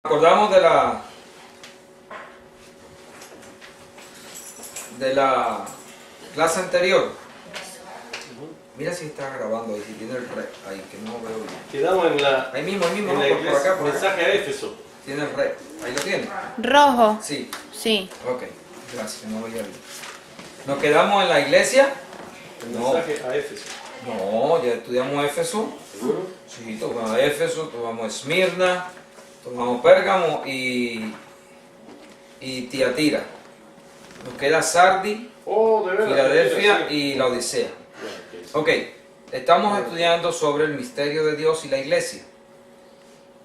Acordamos de la clase anterior. Mira si está grabando ahí, si tiene el red ahí, que no veo bien. Quedamos en la, ahí mismo, en no, la por acá, por mensaje acá. a Éfeso. Tiene el red, ahí lo tiene. Rojo. Sí, Sí. ok, gracias, no veía bien. Nos quedamos en la iglesia. El No. mensaje a Éfeso. No, ya estudiamos Éfeso. ¿Seguro? Sí, tomamos Éfeso, tomamos Esmirna, tomamos Pérgamo y Tiatira. Nos queda Sardi, Oh, de verdad. Filadelfia Sí. y la Odisea. Ya, ok. Ok, estamos estudiando sobre el misterio de Dios y la iglesia.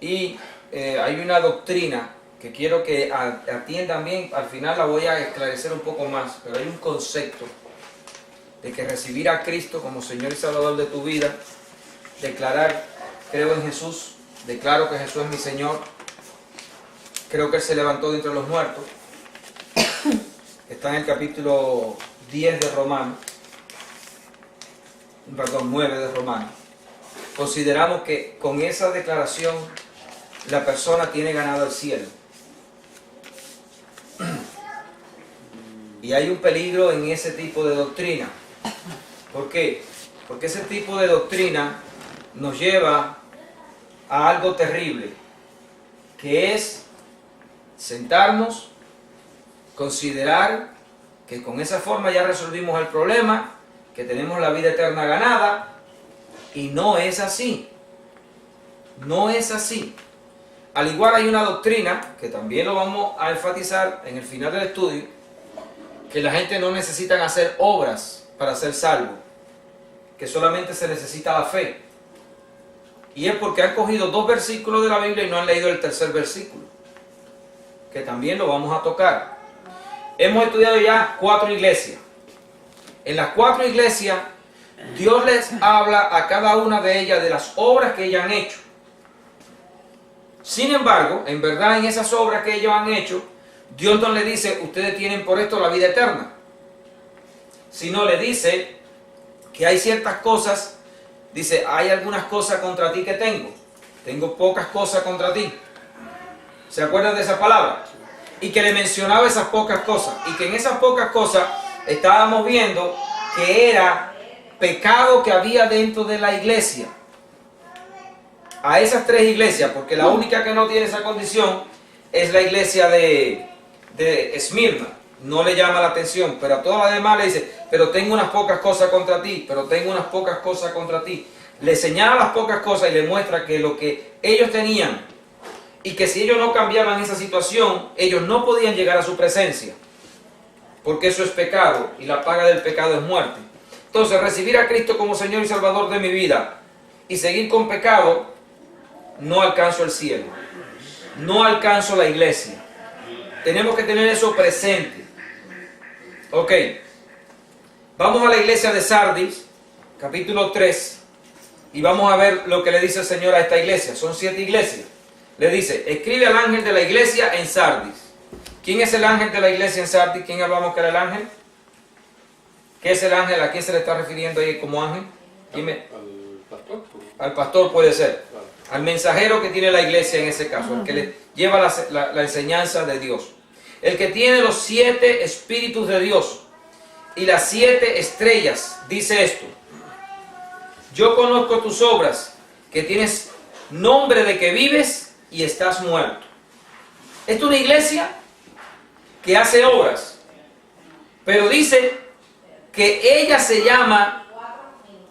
Y hay una doctrina que quiero que atiendan bien, al final la voy a esclarecer un poco más, pero hay un concepto de que recibir a Cristo como Señor y Salvador de tu vida, declarar, creo en Jesús, declaro que Jesús es mi Señor, creo que Él se levantó de entre los muertos, está en el capítulo 10 de Romanos, perdón, 9 de Romanos. Consideramos que con esa declaración la persona tiene ganado el cielo. Y hay un peligro en ese tipo de doctrina. ¿Por qué? Porque ese tipo de doctrina nos lleva a algo terrible, que es sentarnos, considerar que con esa forma ya resolvimos el problema, que tenemos la vida eterna ganada, y no es así. No es así. Al igual hay una doctrina, que también lo vamos a enfatizar en el final del estudio, que la gente no necesita hacer obras para ser salvo, que solamente se necesita la fe. Y es porque han cogido 2 versículos de la Biblia y no han leído el tercer versículo, que también lo vamos a tocar. Hemos estudiado ya 4 iglesias. En las 4 iglesias, Dios les habla a cada una de ellas de las obras que ellas han hecho. Sin embargo, en verdad en esas obras que ellos han hecho, Dios no le dice, ustedes tienen por esto la vida eterna. Sino le dice que hay ciertas cosas, dice, hay algunas cosas contra ti que tengo. Tengo pocas cosas contra ti. ¿Se acuerdan de esa palabra? Y que le mencionaba esas pocas cosas. Y que en esas pocas cosas estábamos viendo que era pecado que había dentro de la iglesia. A esas 3 iglesias, porque la única que no tiene esa condición es la iglesia de Esmirna. No le llama la atención, pero a todas las demás le dice, pero tengo unas pocas cosas contra ti, pero tengo unas pocas cosas contra ti. Le señala las pocas cosas y le muestra que lo que ellos tenían, y que si ellos no cambiaban esa situación, ellos no podían llegar a su presencia, porque eso es pecado, y la paga del pecado es muerte. Entonces, recibir a Cristo como Señor y Salvador de mi vida, y seguir con pecado, no alcanzo el cielo, no alcanzo la iglesia. Tenemos que tener eso presente. Ok, vamos a la iglesia de Sardis, capítulo 3, y vamos a ver lo que le dice el Señor a esta iglesia. Son 7 iglesias. Le dice, escribe al ángel de la iglesia en Sardis. ¿Quién es el ángel de la iglesia en Sardis? ¿Quién hablamos que era el ángel? ¿Qué es el ángel? ¿A quién se le está refiriendo ahí como ángel? Dime. Al pastor. Al pastor puede ser. Claro. Al mensajero que tiene la iglesia en ese caso, el que le lleva la enseñanza de Dios. El que tiene los 7 espíritus de Dios y las 7 estrellas, dice esto: yo conozco tus obras, que tienes nombre de que vives y estás muerto. Esta es una iglesia que hace obras, pero dice que ella se llama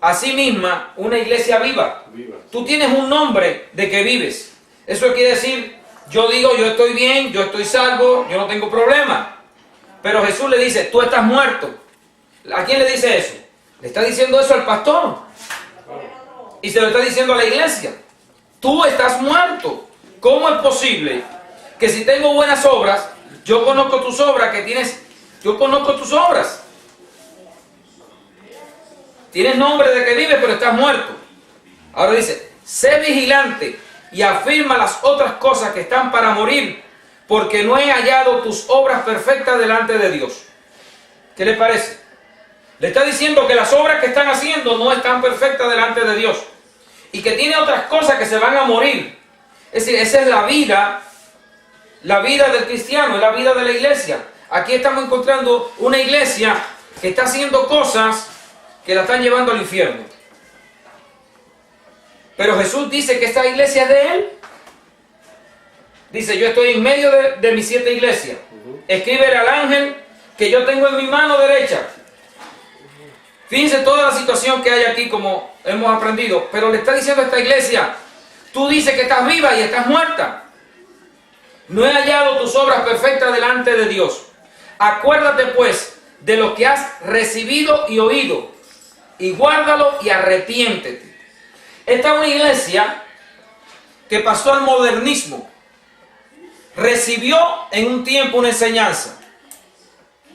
a sí misma una iglesia viva. Viva. Tú tienes un nombre de que vives. Eso quiere decir, yo digo, yo estoy bien, yo estoy salvo, yo no tengo problema. Pero Jesús le dice, tú estás muerto. ¿A quién le dice eso? Le está diciendo eso al pastor. Y se lo está diciendo a la iglesia. Tú estás muerto. ¿Cómo es posible que si tengo buenas obras, yo conozco tus obras que tienes, yo conozco tus obras? Tienes nombre de que vives, pero estás muerto. Ahora dice, sé vigilante y afirma las otras cosas que están para morir, porque no he hallado tus obras perfectas delante de Dios. ¿Qué le parece? Le está diciendo que las obras que están haciendo no están perfectas delante de Dios, y que tiene otras cosas que se van a morir. Es decir, esa es la vida la vida del cristiano, es la vida de la iglesia. Aquí estamos encontrando una iglesia que está haciendo cosas que la están llevando al infierno. Pero Jesús dice que esta iglesia es de Él. Dice, yo estoy en medio de mis 7 iglesias. Escríbele al ángel que yo tengo en mi mano derecha. Fíjense toda la situación que hay aquí, como hemos aprendido. Pero le está diciendo a esta iglesia, tú dices que estás viva y estás muerta. No he hallado tus obras perfectas delante de Dios. Acuérdate pues de lo que has recibido y oído, y guárdalo y arrepiéntete. Esta es una iglesia que pasó al modernismo. Recibió en un tiempo una enseñanza.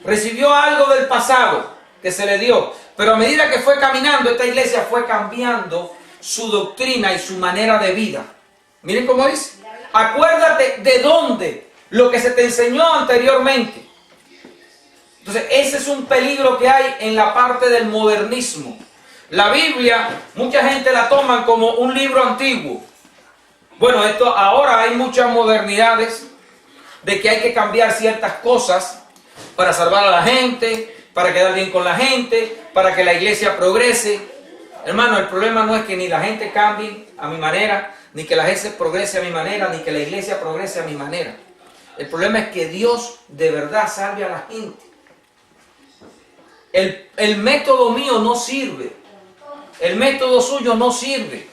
Recibió algo del pasado que se le dio. Pero a medida que fue caminando, esta iglesia fue cambiando su doctrina y su manera de vida. Miren cómo dice. Acuérdate de dónde, lo que se te enseñó anteriormente. Entonces, ese es un peligro que hay en la parte del modernismo. La Biblia, mucha gente la toma como un libro antiguo. Bueno, ahora hay muchas modernidades de que hay que cambiar ciertas cosas para salvar a la gente, para quedar bien con la gente, para que la iglesia progrese. Hermano, el problema no es que ni la gente cambie a mi manera, ni que la gente progrese a mi manera, ni que la iglesia progrese a mi manera. El problema es que Dios de verdad salve a la gente. El método mío no sirve. El método suyo no sirve.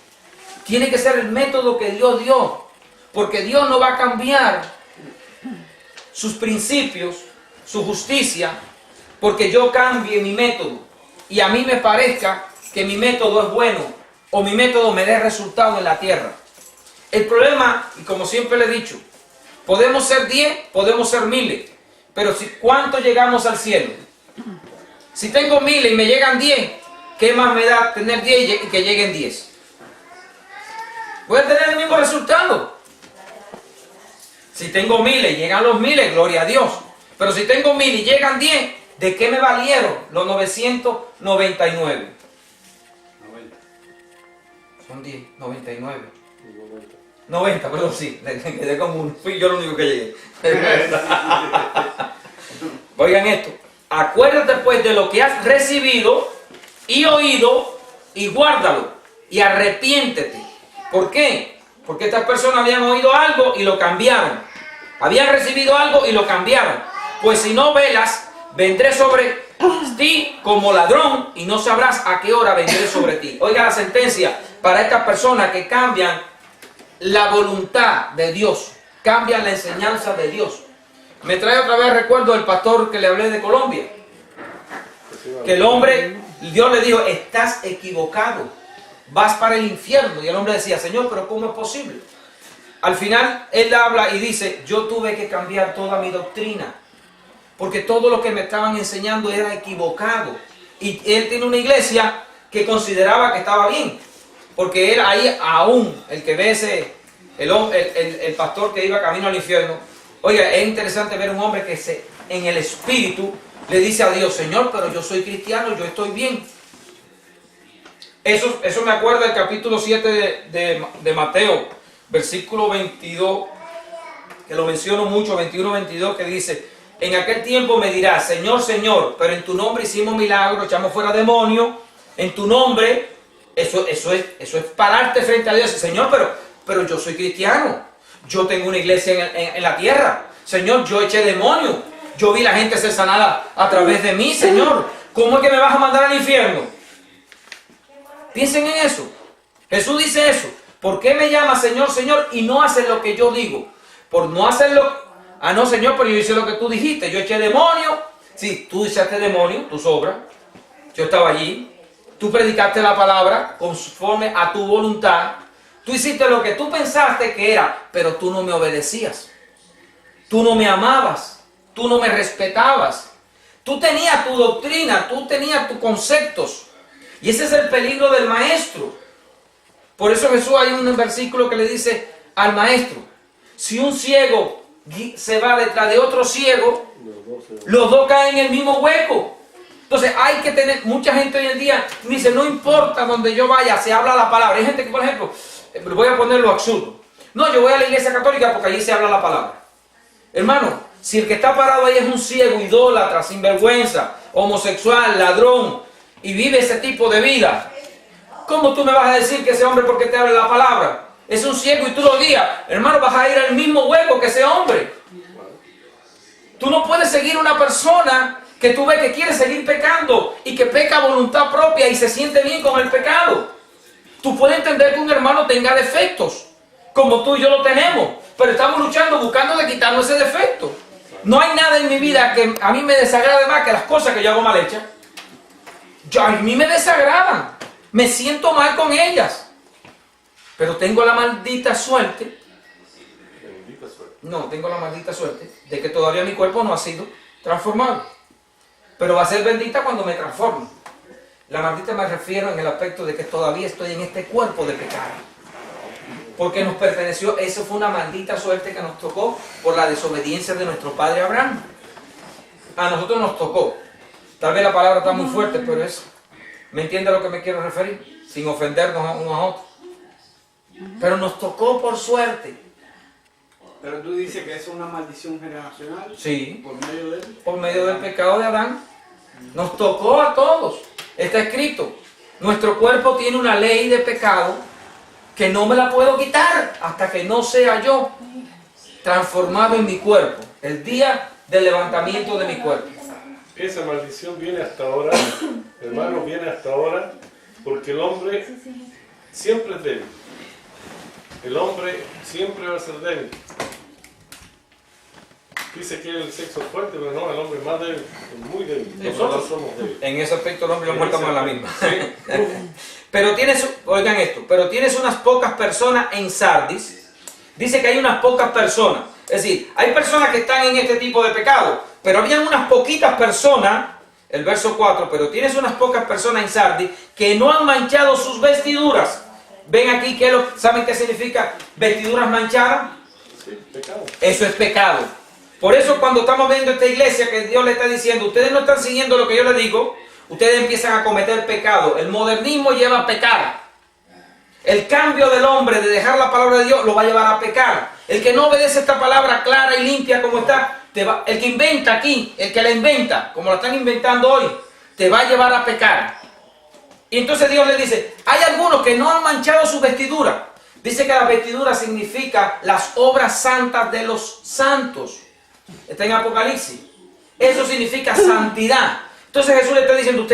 Tiene que ser el método que Dios dio. Porque Dios no va a cambiar sus principios, su justicia, porque yo cambie mi método. Y a mí me parezca que mi método es bueno, o mi método me dé resultado en la tierra. El problema, y como siempre le he dicho, podemos ser 10, podemos ser miles, pero ¿cuánto llegamos al cielo? Si tengo miles y me llegan 10, ¿qué más me da tener 10 y que lleguen 10? Voy a tener el mismo resultado. Si tengo miles y llegan los miles, gloria a Dios. Pero si tengo 1000 y llegan 10, ¿de qué me valieron los 999? 90. Son 10, 99. 90, perdón, sí. Me quedé como uno. Fui yo el único que llegué. Oigan esto. Acuérdate pues de lo que has recibido y oído y guárdalo y arrepiéntete. ¿Por qué? Porque estas personas habían oído algo y lo cambiaron. Habían recibido algo y lo cambiaron. Pues si no velas, vendré sobre ti como ladrón y no sabrás a qué hora vendré sobre ti. Oiga la sentencia para estas personas que cambian la voluntad de Dios, cambian la enseñanza de Dios. Me trae otra vez recuerdo del pastor que le hablé de Colombia. Que el hombre, Dios le dijo, estás equivocado, vas para el infierno. Y el hombre decía, Señor, pero ¿cómo es posible? Al final él habla y dice, yo tuve que cambiar toda mi doctrina, porque todo lo que me estaban enseñando era equivocado. Y él tiene una iglesia que consideraba que estaba bien, porque él ahí aún, el que ve el pastor que iba camino al infierno, oiga, es interesante ver un hombre que en el espíritu le dice a Dios, Señor, pero yo soy cristiano, yo estoy bien. Eso me acuerda del capítulo 7 de Mateo, versículo 22, que lo menciono mucho, 21-22, que dice, en aquel tiempo me dirás, Señor, Señor, pero en tu nombre hicimos milagros, echamos fuera demonios, en tu nombre, eso es pararte frente a Dios, Señor, pero yo soy cristiano, yo tengo una iglesia en la tierra, Señor, yo eché demonios, yo vi la gente ser sanada a través de mí, Señor, ¿cómo es que me vas a mandar al infierno? Piensen en eso. Jesús dice eso. ¿Por qué me llamas Señor, Señor y no haces lo que yo digo? Por no hacerlo. Ah, no, Señor, pero yo hice lo que tú dijiste. Yo eché demonio. Sí, tú echaste demonio, tus obras. Yo estaba allí. Tú predicaste la palabra conforme a tu voluntad. Tú hiciste lo que tú pensaste que era, pero tú no me obedecías. Tú no me amabas. Tú no me respetabas. Tú tenías tu doctrina, tú tenías tus conceptos. Y ese es el peligro del maestro. Por eso Jesús hay un versículo que le dice al maestro, si un ciego se va detrás de otro ciego, los dos caen en el mismo hueco. Entonces hay que tener, mucha gente hoy en día dice, no importa donde yo vaya, se habla la palabra. Hay gente que, por ejemplo, voy a ponerlo absurdo. No, yo voy a la iglesia católica porque allí se habla la palabra. Hermano, si el que está parado ahí es un ciego, idólatra, sinvergüenza, homosexual, ladrón, y vive ese tipo de vida, ¿cómo tú me vas a decir que ese hombre, porque te habla la palabra, es un ciego y tú lo guías? Hermano, vas a ir al mismo hueco que ese hombre. Tú no puedes seguir una persona que tú ves que quiere seguir pecando y que peca a voluntad propia y se siente bien con el pecado. Tú puedes entender que un hermano tenga defectos, como tú y yo lo tenemos, pero estamos luchando, buscando de quitarnos ese defecto. No hay nada en mi vida que a mí me desagrade más que las cosas que yo hago mal hechas. A mí me desagradan, me siento mal con ellas, pero tengo la maldita suerte. No, tengo la maldita suerte de que todavía mi cuerpo no ha sido transformado. Pero va a ser bendita cuando me transforme. La maldita me refiero en el aspecto de que todavía estoy en este cuerpo de pecado. Porque nos perteneció, eso fue una maldita suerte que nos tocó por la desobediencia de nuestro padre Abraham. A nosotros nos tocó. Tal vez la palabra está muy fuerte, pero es, ¿me entiende a lo que me quiero referir? Sin ofendernos unos a otros. Pero nos tocó por suerte. Pero tú dices que es una maldición generacional. Sí. Por medio de él. Por medio del pecado de Adán. Nos tocó a todos. Está escrito. Nuestro cuerpo tiene una ley de pecado que no me la puedo quitar hasta que no sea yo transformado en mi cuerpo. El día del levantamiento de mi cuerpo. Esa maldición viene hasta ahora, hermano, viene hasta ahora, porque el hombre siempre es débil. El hombre siempre va a ser débil. Dice que es el sexo fuerte, pero no, el hombre es más débil, es muy débil. Nosotros somos débiles. En ese aspecto el hombre y la mujer estamos en la misma. Sí. Pero tienes, oigan esto, pero tienes unas pocas personas en Sardis. Dice que hay unas pocas personas. Es decir, hay personas que están en este tipo de pecado, pero habían unas poquitas personas, el verso 4, pero tienes unas pocas personas en Sardis que no han manchado sus vestiduras. Ven aquí, ¿saben qué significa vestiduras manchadas? Sí, pecado. Eso es pecado. Por eso cuando estamos viendo esta iglesia que Dios le está diciendo, ustedes no están siguiendo lo que yo les digo, ustedes empiezan a cometer pecado. El modernismo lleva a pecar. El cambio del hombre de dejar la palabra de Dios lo va a llevar a pecar. El que no obedece esta palabra clara y limpia como está, el que inventa aquí, el que la inventa, como la están inventando hoy, te va a llevar a pecar. Y entonces Dios le dice, hay algunos que no han manchado su vestidura. Dice que la vestidura significa las obras santas de los santos. Está en Apocalipsis. Eso significa santidad. Entonces Jesús le está diciendo,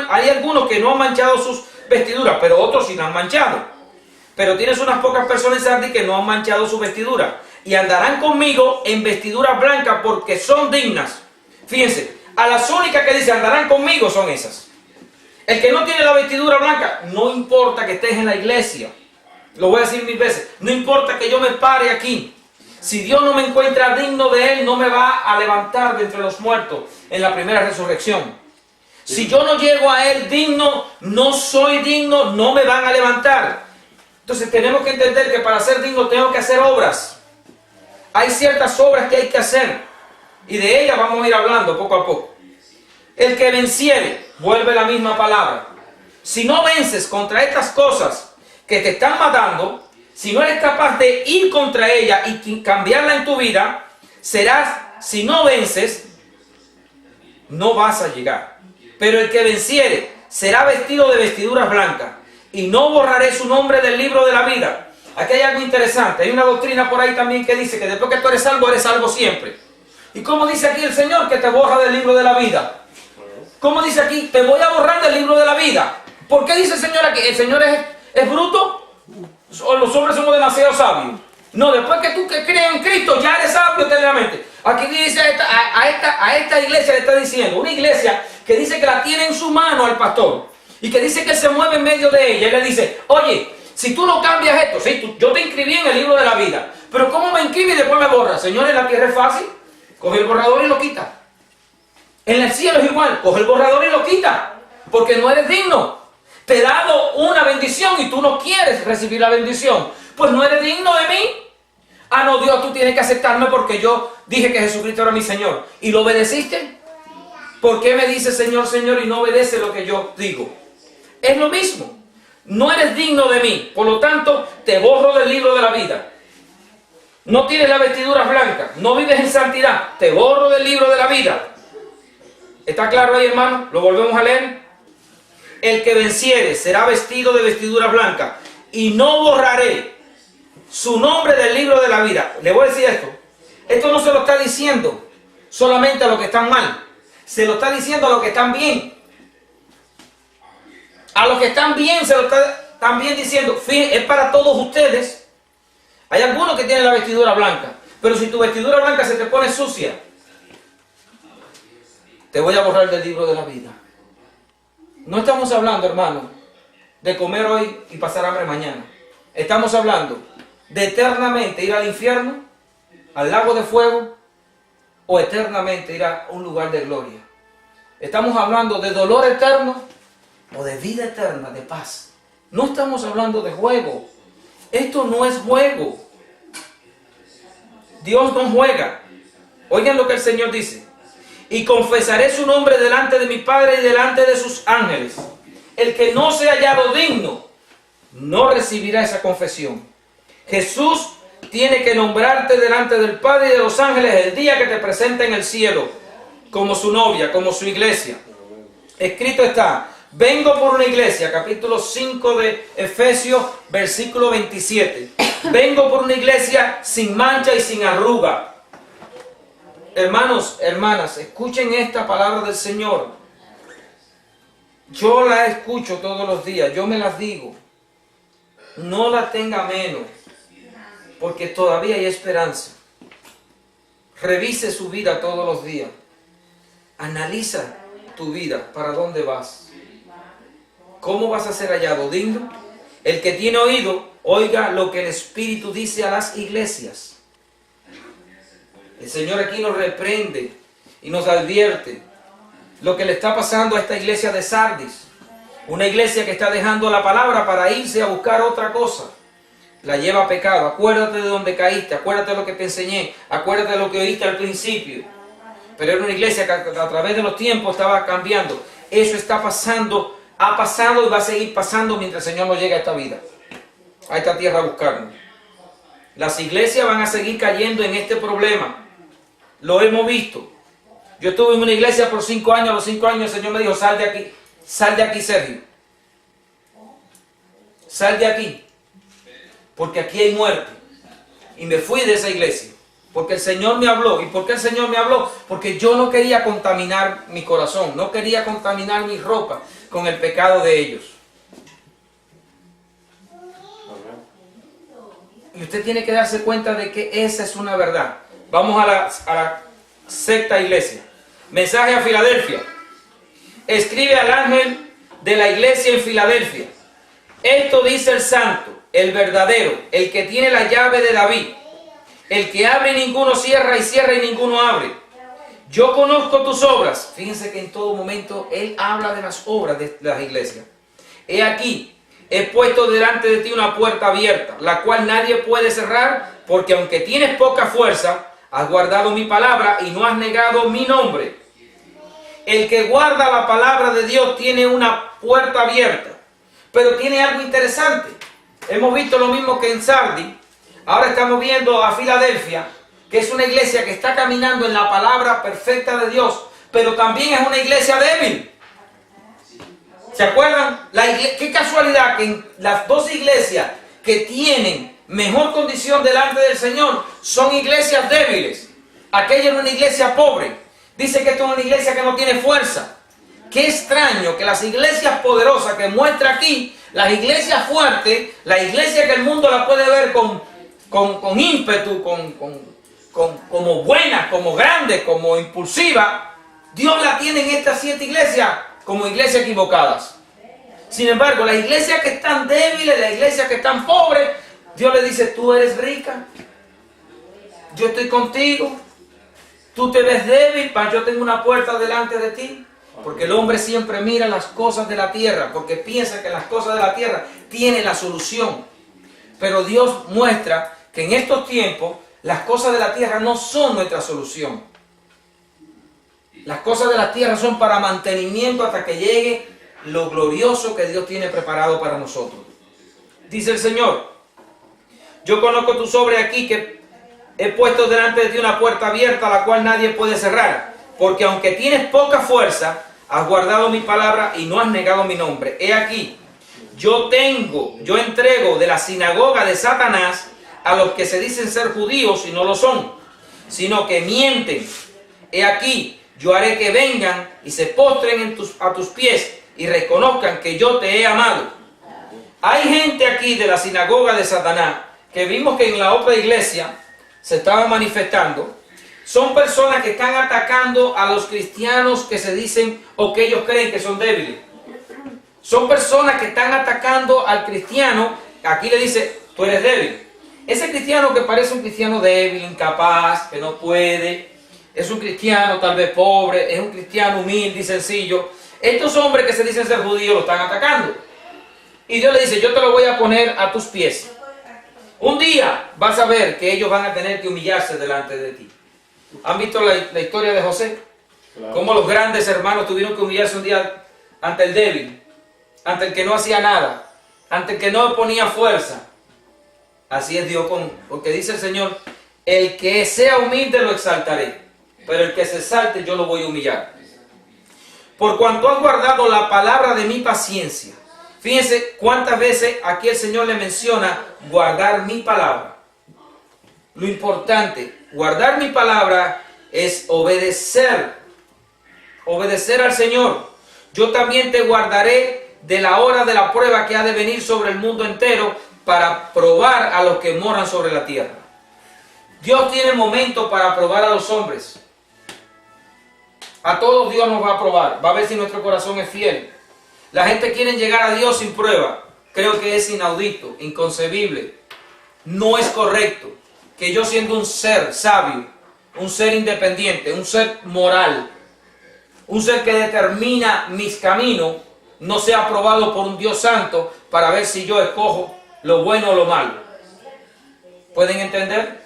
hay algunos que no han manchado sus vestiduras, pero otros sí la han manchado. Pero tienes unas pocas personas en Sardis que no han manchado su vestidura. Y andarán conmigo en vestiduras blancas porque son dignas. Fíjense, a las únicas que dice andarán conmigo son esas. El que no tiene la vestidura blanca, no importa que estés en la iglesia. Lo voy a decir 1000 veces. No importa que yo me pare aquí. Si Dios no me encuentra digno de Él, no me va a levantar de entre los muertos en la primera resurrección. Si yo no llego a Él digno, no soy digno, no me van a levantar. Entonces tenemos que entender que para ser digno tengo que hacer obras. Hay ciertas obras que hay que hacer. Y de ellas vamos a ir hablando poco a poco. El que venciere, vuelve la misma palabra. Si no vences contra estas cosas que te están matando, si no eres capaz de ir contra ella y cambiarla en tu vida, si no vences, no vas a llegar. Pero el que venciere será vestido de vestiduras blancas, y no borraré su nombre del libro de la vida. Aquí hay algo interesante, hay una doctrina por ahí también que dice que después que tú eres salvo siempre. ¿Y cómo dice aquí el Señor que te borra del libro de la vida? ¿Cómo dice aquí? Te voy a borrar del libro de la vida. ¿Por qué dice el Señor aquí? ¿El Señor es bruto? ¿O los hombres somos demasiado sabios? No, después que tú que crees en Cristo ya eres sabio eternamente. Aquí dice a esta iglesia le está diciendo, una iglesia que dice que la tiene en su mano al pastor y que dice que se mueve en medio de ella. Y le dice, oye, si tú no cambias esto, ¿sí? Yo te inscribí en el libro de la vida, pero ¿cómo me inscribí y después me borras? Señor, en la tierra es fácil, coge el borrador y lo quita. En el cielo es igual, coge el borrador y lo quita, porque no eres digno. Te he dado una bendición y tú no quieres recibir la bendición, pues no eres digno de mí. Ah, no, Dios, tú tienes que aceptarme porque yo dije que Jesucristo era mi Señor. ¿Y lo obedeciste? ¿Por qué me dices Señor, Señor y no obedece lo que yo digo? Es lo mismo. No eres digno de mí, por lo tanto te borro del libro de la vida. no tienes las vestiduras blancas, no vives en santidad, te borro del libro de la vida. ¿Está claro ahí, hermano? ¿Lo volvemos a leer? El que venciere será vestido de vestiduras blancas y no borraré su nombre del libro de la vida. Le voy a decir esto. Esto no se lo está diciendo solamente a los que están mal. Se lo está diciendo a los que están bien. A los que están bien se lo está también diciendo. Fíjense, es para todos ustedes. Hay algunos que tienen la vestidura blanca. Pero si tu vestidura blanca se te pone sucia, te voy a borrar del libro de la vida. No estamos hablando, hermano, de comer hoy y pasar hambre mañana. Estamos hablando de eternamente ir al infierno, al lago de fuego, o eternamente ir a un lugar de gloria. Estamos hablando de dolor eterno o de vida eterna, de paz. No estamos hablando de juego. Esto no es juego. Dios no juega. Oigan lo que el Señor dice. Y confesaré su nombre delante de mi Padre y delante de sus ángeles. El que no sea hallado digno, no recibirá esa confesión. Jesús tiene que nombrarte delante del Padre y de los ángeles el día que te presente en el cielo, como su novia, como su iglesia. Escrito está, vengo por una iglesia, capítulo 5 de Efesios, versículo 27. Vengo por una iglesia sin mancha y sin arruga. Hermanos, hermanas, escuchen esta palabra del Señor. Yo la escucho todos los días, yo me las digo. No la tenga menos, porque todavía hay esperanza. Revise su vida todos los días. Analiza tu vida, ¿para dónde vas? ¿Cómo vas a ser hallado digno? El que tiene oído, oiga lo que el Espíritu dice a las iglesias. El Señor aquí nos reprende y nos advierte lo que le está pasando a esta iglesia de Sardis. Una iglesia que está dejando la palabra para irse a buscar otra cosa. La lleva a pecado. Acuérdate de donde caíste, acuérdate de lo que te enseñé, acuérdate de lo que oíste al principio. Pero era una iglesia que a través de los tiempos estaba cambiando. Eso está pasando, ha pasado y va a seguir pasando mientras el Señor no llegue a esta vida, a esta tierra a buscarnos. Las iglesias van a seguir cayendo en este problema. Lo hemos visto. Yo estuve en una iglesia por 5 años. A los 5 años el Señor me dijo, sal de aquí, Sergio. Sal de aquí, porque aquí hay muerte. Y me fui de esa iglesia, porque el Señor me habló. ¿Y por qué el Señor me habló? Porque yo no quería contaminar mi corazón, no quería contaminar mi ropa con el pecado de ellos. Y usted tiene que darse cuenta de que esa es una verdad. Vamos a la sexta iglesia. Mensaje a Filadelfia. Escribe al ángel de la iglesia en Filadelfia. Esto dice el santo, el verdadero, el que tiene la llave de David, el que abre y ninguno cierra, y cierra y ninguno abre. Yo conozco tus obras. Fíjense que en todo momento él habla de las obras de las iglesias. He aquí, he puesto delante de ti una puerta abierta, la cual nadie puede cerrar, porque aunque tienes poca fuerza, has guardado mi palabra y no has negado mi nombre. El que guarda la palabra de Dios tiene una puerta abierta. Pero tiene algo interesante. Hemos visto lo mismo que en Sardis. Ahora estamos viendo a Filadelfia, que es una iglesia que está caminando en la palabra perfecta de Dios, pero también es una iglesia débil. ¿Se acuerdan? Qué casualidad que en las dos iglesias que tienen mejor condición delante del Señor son iglesias débiles. Aquella era una iglesia pobre. Dice que esto es una iglesia que no tiene fuerza. Qué extraño que las iglesias poderosas que muestra aquí, las iglesias fuertes, la iglesia que el mundo la puede ver con ímpetu, como buena, como grande, como impulsiva, Dios la tiene en estas 7 iglesias como iglesias equivocadas. Sin embargo, las iglesias que están débiles, las iglesias que están pobres, Dios le dice, tú eres rica, yo estoy contigo, tú te ves débil, pero yo tengo una puerta delante de ti. Porque el hombre siempre mira las cosas de la tierra, porque piensa que las cosas de la tierra tienen la solución. Pero Dios muestra que en estos tiempos las cosas de la tierra no son nuestra solución. Las cosas de la tierra son para mantenimiento hasta que llegue lo glorioso que Dios tiene preparado para nosotros. Dice el Señor, yo conozco tus obras aquí, que he puesto delante de ti una puerta abierta, la cual nadie puede cerrar. Porque aunque tienes poca fuerza, has guardado mi palabra y no has negado mi nombre. He aquí, yo entrego de la sinagoga de Satanás a los que se dicen ser judíos y no lo son, sino que mienten. He aquí, yo haré que vengan y se postren a tus pies y reconozcan que yo te he amado. Hay gente aquí de la sinagoga de Satanás que vimos que en la otra iglesia se estaba manifestando. Son personas que están atacando a los cristianos que se dicen o que ellos creen que son débiles. Son personas que están atacando al cristiano. Aquí le dice, tú eres débil. Ese cristiano que parece un cristiano débil, incapaz, que no puede, es un cristiano tal vez pobre, es un cristiano humilde y sencillo. Estos hombres que se dicen ser judíos lo están atacando. Y Dios le dice, yo te lo voy a poner a tus pies. Un día vas a ver que ellos van a tener que humillarse delante de ti. ¿Han visto la historia de José? Claro. Cómo los grandes hermanos tuvieron que humillarse un día ante el débil, ante el que no hacía nada, ante el que no ponía fuerza. Así es Dios, porque dice el Señor, el que sea humilde lo exaltaré, pero el que se exalte yo lo voy a humillar. Por cuanto has guardado la palabra de mi paciencia. Fíjense cuántas veces aquí el Señor le menciona guardar mi palabra. Lo importante, guardar mi palabra es obedecer al Señor. Yo también te guardaré de la hora de la prueba que ha de venir sobre el mundo entero para probar a los que moran sobre la tierra. Dios tiene momentos para probar a los hombres. A todos Dios nos va a probar, va a ver si nuestro corazón es fiel. La gente quiere llegar a Dios sin prueba. Creo que es inaudito, inconcebible. No es correcto que yo, siendo un ser sabio, un ser independiente, un ser moral, un ser que determina mis caminos, no sea aprobado por un Dios santo para ver si yo escojo lo bueno o lo malo. ¿Pueden entender?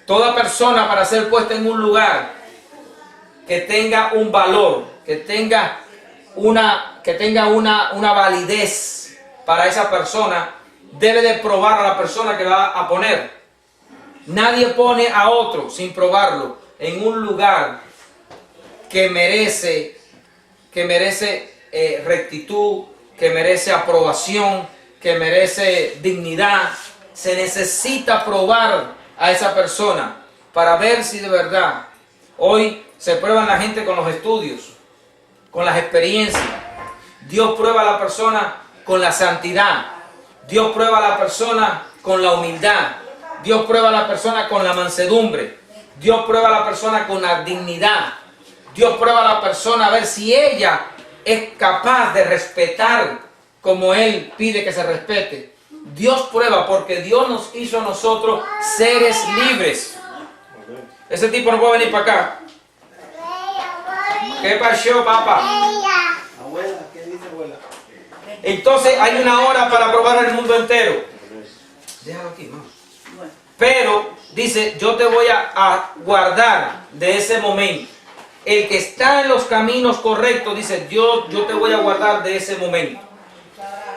Toda persona, para ser puesta en un lugar que tenga un valor, que tenga una validez para esa persona, debe de probar a la persona que va a poner. Nadie pone a otro sin probarlo en un lugar que merece rectitud, que merece aprobación, que merece dignidad. Se necesita probar a esa persona para ver si de verdad. Hoy se prueban la gente con los estudios, con las experiencias. Dios prueba a la persona con la santidad. Dios prueba a la persona con la humildad. Dios prueba a la persona con la mansedumbre. Dios prueba a la persona con la dignidad. Dios prueba a la persona a ver si ella es capaz de respetar como Él pide que se respete. Dios prueba porque Dios nos hizo a nosotros seres libres. Ese tipo no puede venir para acá. ¿Qué pasó, papá? Abuela, ¿qué dice abuela? Entonces hay una hora para probar el mundo entero. Déjalo aquí, mamá. Pero dice, yo te voy a guardar de ese momento. El que está en los caminos correctos, dice, yo te voy a guardar de ese momento.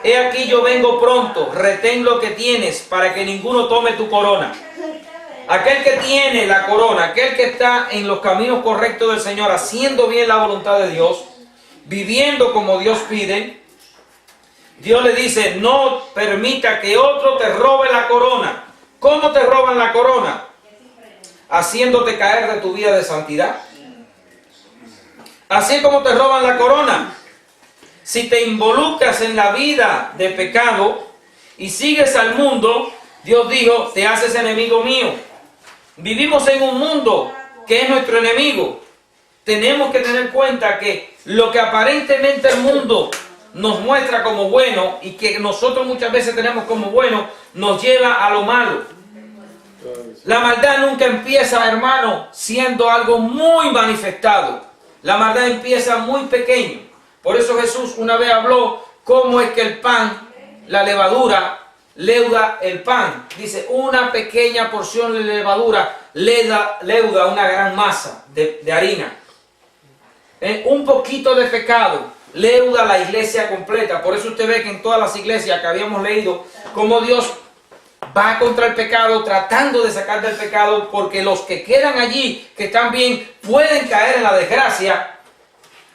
He aquí yo vengo pronto, retén lo que tienes para que ninguno tome tu corona. Aquel que tiene la corona, aquel que está en los caminos correctos del Señor, haciendo bien la voluntad de Dios, viviendo como Dios pide, Dios le dice, no permita que otro te robe la corona. ¿Cómo te roban la corona? Haciéndote caer de tu vida de santidad. Así como te roban la corona. Si te involucras en la vida de pecado y sigues al mundo, Dios dijo, te haces enemigo mío. Vivimos en un mundo que es nuestro enemigo. Tenemos que tener en cuenta que lo que aparentemente el mundo nos muestra como bueno y que nosotros muchas veces tenemos como bueno, nos lleva a lo malo. La maldad nunca empieza, hermano, siendo algo muy manifestado. La maldad empieza muy pequeño. Por eso Jesús una vez habló cómo es que el pan, la levadura, leuda el pan. Dice, una pequeña porción de levadura leuda una gran masa de harina. Un poquito de pecado leuda la iglesia completa. Por eso usted ve que en todas las iglesias que habíamos leído, como Dios va contra el pecado, tratando de sacar del pecado, porque los que quedan allí, que están bien, pueden caer en la desgracia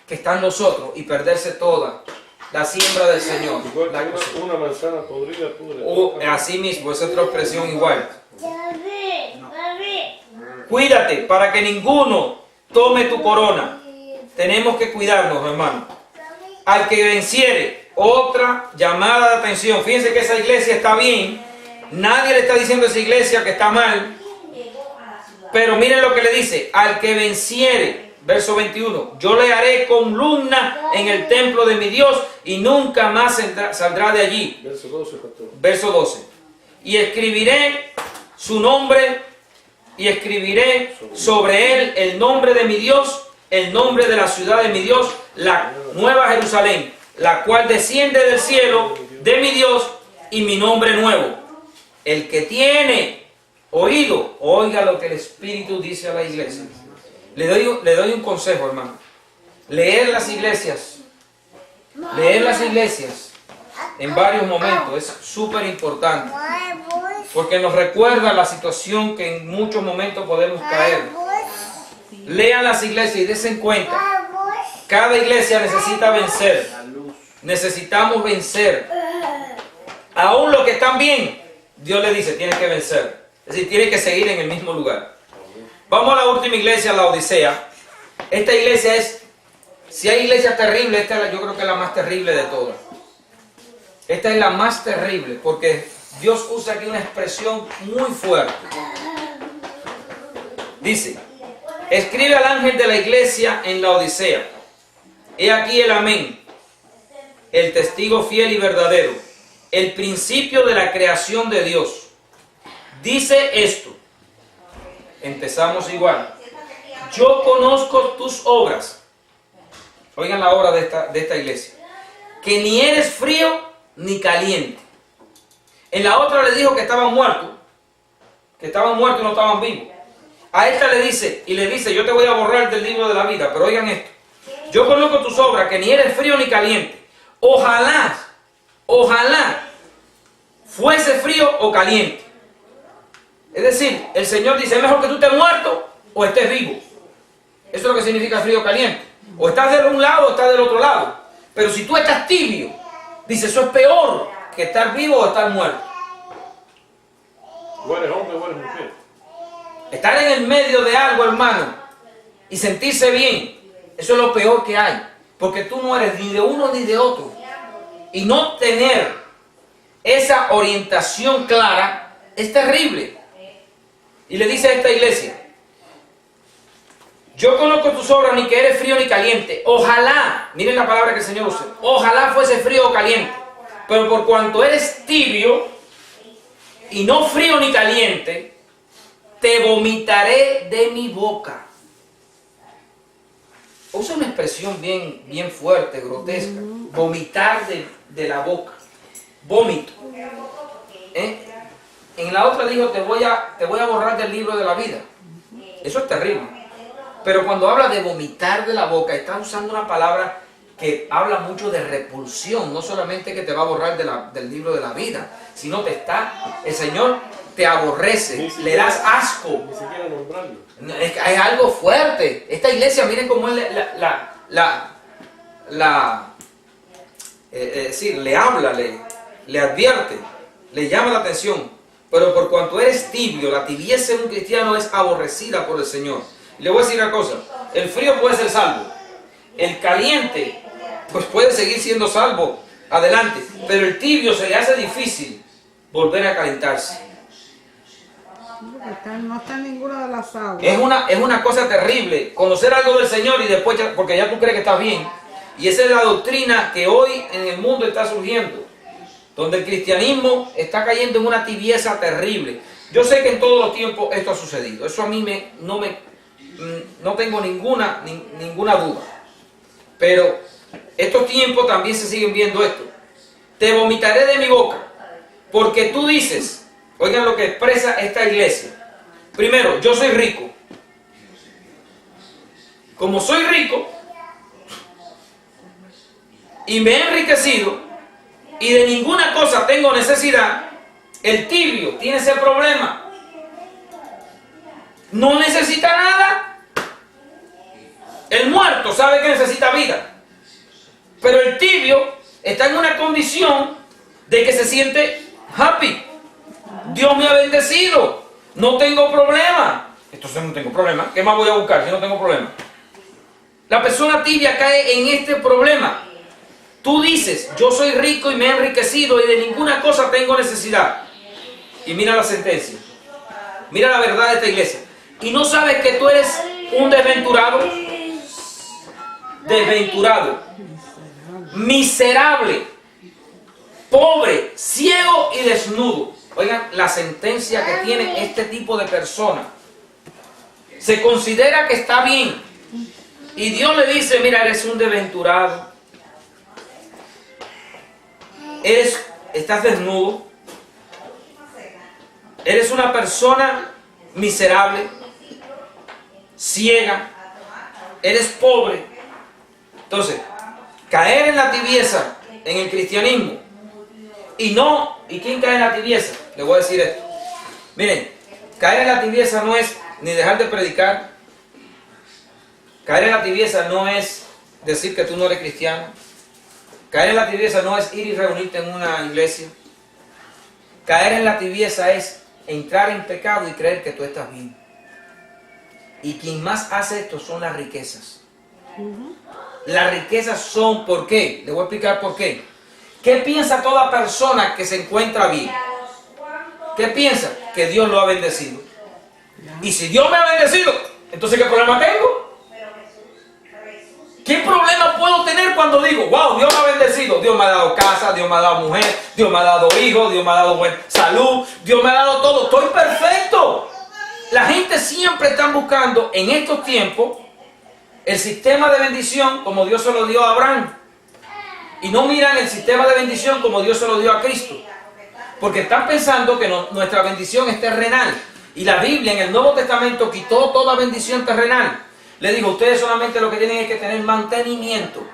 que están nosotros y perderse toda la siembra del Señor. Igual La que cosecha. una manzana podrida pudre. O así mismo, esa es otra expresión igual. Cuídate para que ninguno tome tu corona. Tenemos que cuidarnos, hermano. Al que venciere, otra llamada de atención. Fíjense que esa iglesia está bien. Nadie le está diciendo a esa iglesia que está mal. Pero miren lo que le dice. Al que venciere, verso 21. Yo le haré columna en el templo de mi Dios y nunca más saldrá de allí. Verso 12, pastor. Verso 12. Y escribiré su nombre y escribiré sobre él el nombre de mi Dios, el nombre de la ciudad de mi Dios, la nueva Jerusalén, la cual desciende del cielo de mi Dios, y mi nombre nuevo. El que tiene oído, oiga lo que el Espíritu dice a la iglesia. Le doy un consejo, hermano. Leer las iglesias en varios momentos es súper importante, porque nos recuerda la situación que en muchos momentos podemos caer. Lean las iglesias y dense cuenta. Cada iglesia necesita vencer. Necesitamos vencer. Aún los que están bien, Dios le dice, tienen que vencer. Es decir, tienen que seguir en el mismo lugar. Vamos a la última iglesia, la Odisea. Esta iglesia es, si hay iglesias terribles, esta yo creo que es la más terrible de todas. Esta es la más terrible, porque Dios usa aquí una expresión muy fuerte. Dice, escribe al ángel de la iglesia en la Odisea. He aquí el amén, el testigo fiel y verdadero, el principio de la creación de Dios. Dice esto. Empezamos igual. Yo conozco tus obras. Oigan la obra de esta iglesia. Que ni eres frío ni caliente. En la otra le dijo que estaban muertos. Que estaban muertos y no estaban vivos. A esta le dice, yo te voy a borrar del libro de la vida. Pero oigan esto. Yo conozco tus obras, que ni eres frío ni caliente. Ojalá fuese frío o caliente. Es decir, el Señor dice, es mejor que tú estés muerto o estés vivo. Eso es lo que significa frío o caliente. O estás de un lado o estás del otro lado. Pero si tú estás tibio, dice, eso es peor que estar vivo o estar muerto. O eres hombre o eres mujer. Estar en el medio de algo, hermano, y sentirse bien, eso es lo peor que hay. Porque tú no eres ni de uno ni de otro. Y no tener esa orientación clara es terrible. Y le dice a esta iglesia, yo conozco tus obras, ni que eres frío ni caliente. Ojalá, miren la palabra que el Señor usa, ojalá fuese frío o caliente. Pero por cuanto eres tibio y no frío ni caliente, te vomitaré de mi boca. Usa una expresión bien fuerte, grotesca. Vomitar de la boca. Vómito. En la otra dijo, te voy a borrar del libro de la vida. Eso es terrible. Pero cuando habla de vomitar de la boca, está usando una palabra que habla mucho de repulsión. No solamente que te va a borrar del libro de la vida, sino el Señor te aborrece, le das asco. Ni siquiera nombrarlo. Es algo fuerte. Esta iglesia, miren cómo él le habla, le advierte, le llama la atención. Pero por cuanto eres tibio, la tibieza en un cristiano es aborrecida por el Señor. Y le voy a decir una cosa, el frío puede ser salvo, el caliente pues puede seguir siendo salvo adelante, pero el tibio se le hace difícil volver a calentarse. No está en ninguna de las aguas. Es una cosa terrible conocer algo del Señor y después, porque ya tú crees que estás bien. Y esa es la doctrina que hoy en el mundo está surgiendo, donde el cristianismo está cayendo en una tibieza terrible. Yo sé que en todos los tiempos esto ha sucedido. Eso a mí no tengo ninguna duda. Pero estos tiempos también se siguen viendo esto. Te vomitaré de mi boca, porque tú dices, oigan lo que expresa esta iglesia. Primero, yo soy rico. Como soy rico y me he enriquecido y de ninguna cosa tengo necesidad, El tibio tiene ese problema. No necesita nada. El muerto sabe que necesita vida. Pero el tibio está en una condición de que se siente happy. Dios me ha bendecido. No tengo problema. Entonces no tengo problema. ¿Qué más voy a buscar si no tengo problema? La persona tibia cae en este problema. Tú dices, yo soy rico y me he enriquecido y de ninguna cosa tengo necesidad. Y mira la sentencia. Mira la verdad de esta iglesia. Y no sabes que tú eres un desventurado. Desventurado. Miserable. Pobre, ciego y desnudo. Oigan, la sentencia que tiene este tipo de persona. Se considera que está bien. Y Dios le dice, mira, eres un desventurado. Estás desnudo. Eres una persona miserable, ciega, eres pobre. Entonces, caer en la tibieza en el cristianismo ¿y quién cae en la tibieza? Le voy a decir esto. Miren, caer en la tibieza no es ni dejar de predicar. Caer en la tibieza no es decir que tú no eres cristiano. Caer en la tibieza no es ir y reunirte en una iglesia. Caer en la tibieza es entrar en pecado y creer que tú estás bien. Y quien más hace esto son las riquezas. Las riquezas son, ¿por qué? Le voy a explicar por qué. ¿Qué piensa toda persona que se encuentra bien? ¿Qué piensa? Que Dios lo ha bendecido. Y si Dios me ha bendecido, entonces ¿qué problema tengo? ¿Qué problema puedo tener cuando digo, wow, Dios me ha bendecido? Dios me ha dado casa, Dios me ha dado mujer, Dios me ha dado hijos, Dios me ha dado buena salud, Dios me ha dado todo, estoy perfecto. La gente siempre está buscando en estos tiempos el sistema de bendición como Dios se lo dio a Abraham. Y no miran el sistema de bendición como Dios se lo dio a Cristo. Porque están pensando que nuestra bendición es terrenal. Y la Biblia en el Nuevo Testamento quitó toda bendición terrenal. Le digo, ustedes solamente lo que tienen es que tener mantenimiento.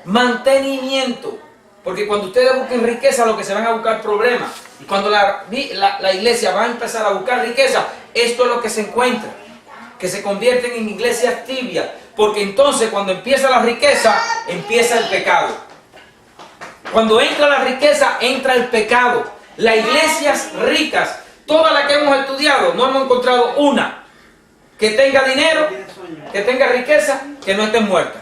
Mantenimiento. Porque cuando ustedes busquen riqueza, lo que se van a buscar problemas. Y cuando la iglesia va a empezar a buscar riqueza, esto es lo que se encuentra. Que se convierten en iglesias tibias. Porque entonces cuando empieza la riqueza, empieza el pecado. Cuando entra la riqueza, entra el pecado. Las iglesias ricas, todas las que hemos estudiado, no hemos encontrado una que tenga dinero, que tenga riqueza, que no esté muerta.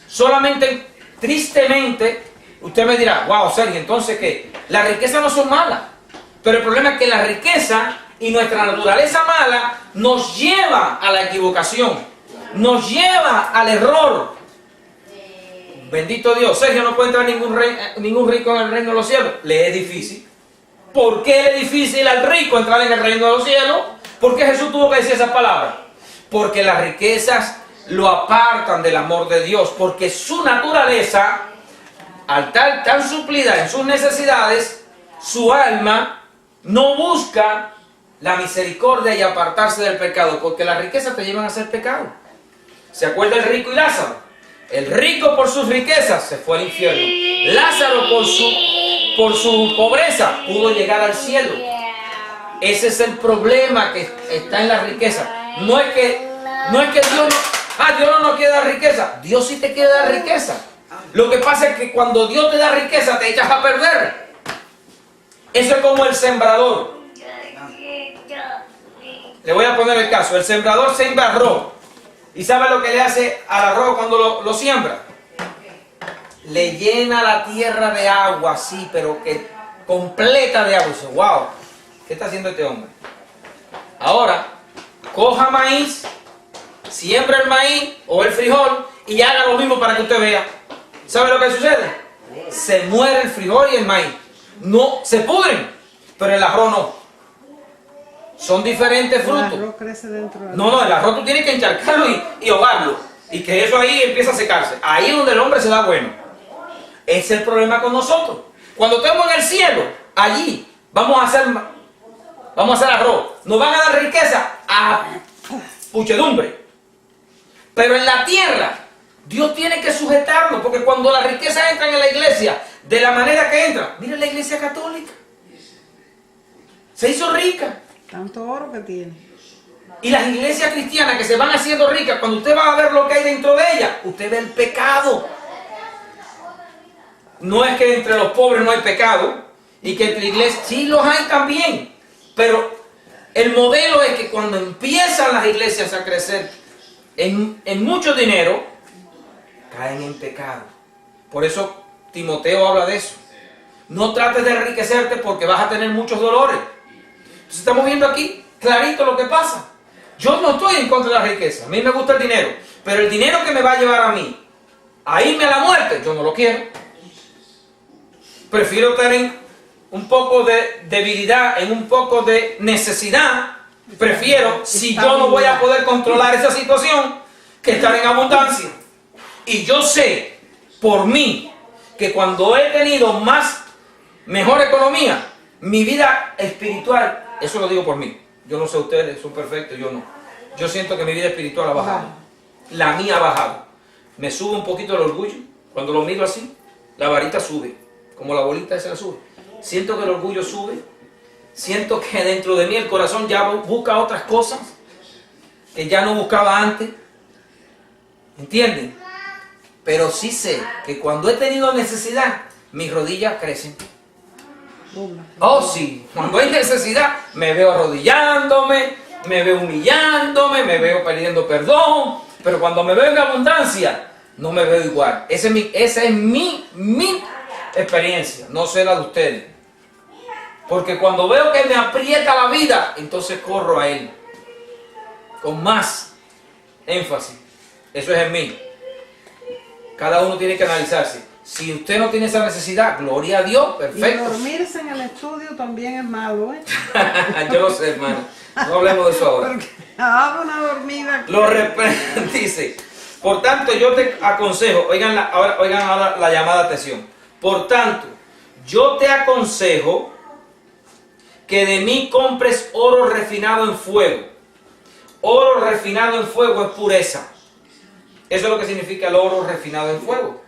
Solamente, tristemente, usted me dirá, wow, Sergio, entonces ¿qué? Las riquezas no son malas. Pero el problema es que la riqueza y nuestra naturaleza mala nos lleva a la equivocación, nos lleva al error. Bendito Dios, Sergio, no puede entrar ningún rico en el reino de los cielos. Le es difícil. ¿Por qué le es difícil al rico entrar en el reino de los cielos? ¿Por qué Jesús tuvo que decir esas palabras? Porque las riquezas lo apartan del amor de Dios. Porque su naturaleza, al estar tan suplida en sus necesidades, su alma no busca la misericordia y apartarse del pecado. Porque las riquezas te llevan a hacer pecado. ¿Se acuerda el rico y Lázaro? El rico por sus riquezas se fue al infierno. Lázaro por su pobreza pudo llegar al cielo. Ese es el problema que está en la riqueza. No es que Dios no nos quiere dar riqueza. Dios sí te quiere dar riqueza. Lo que pasa es que cuando Dios te da riqueza te echas a perder. Eso es como el sembrador. Le voy a poner el caso. El sembrador siembra arroz. ¿Y sabe lo que le hace al arroz cuando lo siembra? Le llena la tierra de agua, sí, pero que completa de agua. Y dice, wow, ¿qué está haciendo este hombre? Ahora, coja maíz, siembra el maíz o el frijol y haga lo mismo para que usted vea. ¿Sabe lo que sucede? Se muere el frijol y el maíz. No, se pudren, pero el arroz no. Son diferentes frutos. El arroz crece dentro del No, el arroz tú tienes que encharcarlo y ahogarlo. Y que eso ahí empieza a secarse. Ahí es donde el hombre se da bueno. Ese es el problema con nosotros. Cuando estemos en el cielo, allí vamos a hacer arroz. Nos van a dar riqueza a puchedumbre. Pero en la tierra, Dios tiene que sujetarnos. Porque cuando las riquezas entran en la iglesia, de la manera que entra. Mira la iglesia católica. Se hizo rica. Tanto oro que tiene. Y las iglesias cristianas que se van haciendo ricas, cuando usted va a ver lo que hay dentro de ellas, usted ve el pecado. No es que entre los pobres no hay pecado, y que entre iglesias, sí los hay también, pero el modelo es que cuando empiezan las iglesias a crecer en mucho dinero, caen en pecado. Por eso Timoteo habla de eso. No trates de enriquecerte porque vas a tener muchos dolores. Entonces estamos viendo aquí clarito lo que pasa. Yo no estoy en contra de la riqueza, a mí me gusta el dinero, pero el dinero que me va a llevar a mí a irme a la muerte, yo no lo quiero. Prefiero tener un poco de debilidad, en un poco de necesidad. Prefiero, si yo no voy a poder controlar esa situación, que estar en abundancia. Y yo sé, por mí, que cuando he tenido mejor economía, mi vida espiritual, eso lo digo por mí. Yo no sé, ustedes son perfectos, yo no. Yo siento que mi vida espiritual ha bajado. La mía ha bajado. Me sube un poquito el orgullo. Cuando lo miro así, la varita sube. Como la bolita esa sube. Siento que el orgullo sube. Siento que dentro de mí el corazón ya busca otras cosas que ya no buscaba antes. ¿Entienden? Pero sí sé que cuando he tenido necesidad, mis rodillas crecen. Oh sí, cuando hay necesidad, me veo arrodillándome, me veo humillándome, me veo pidiendo perdón. Pero cuando me veo en abundancia, no me veo igual. Esa es mi experiencia, no sé la de ustedes. Porque cuando veo que me aprieta la vida, entonces corro a Él. Con más énfasis. Eso es en mí. Cada uno tiene que analizarse. Si usted no tiene esa necesidad, gloria a Dios, perfecto. Y dormirse en el estudio también es malo, ¿eh? Yo lo sé, hermano. No hablemos de eso ahora. Porque hago una dormida. Dice, por tanto, yo te aconsejo, oigan ahora la llamada atención. Por tanto, yo te aconsejo que de mí compres oro refinado en fuego. Oro refinado en fuego es pureza. Eso es lo que significa el oro refinado en fuego.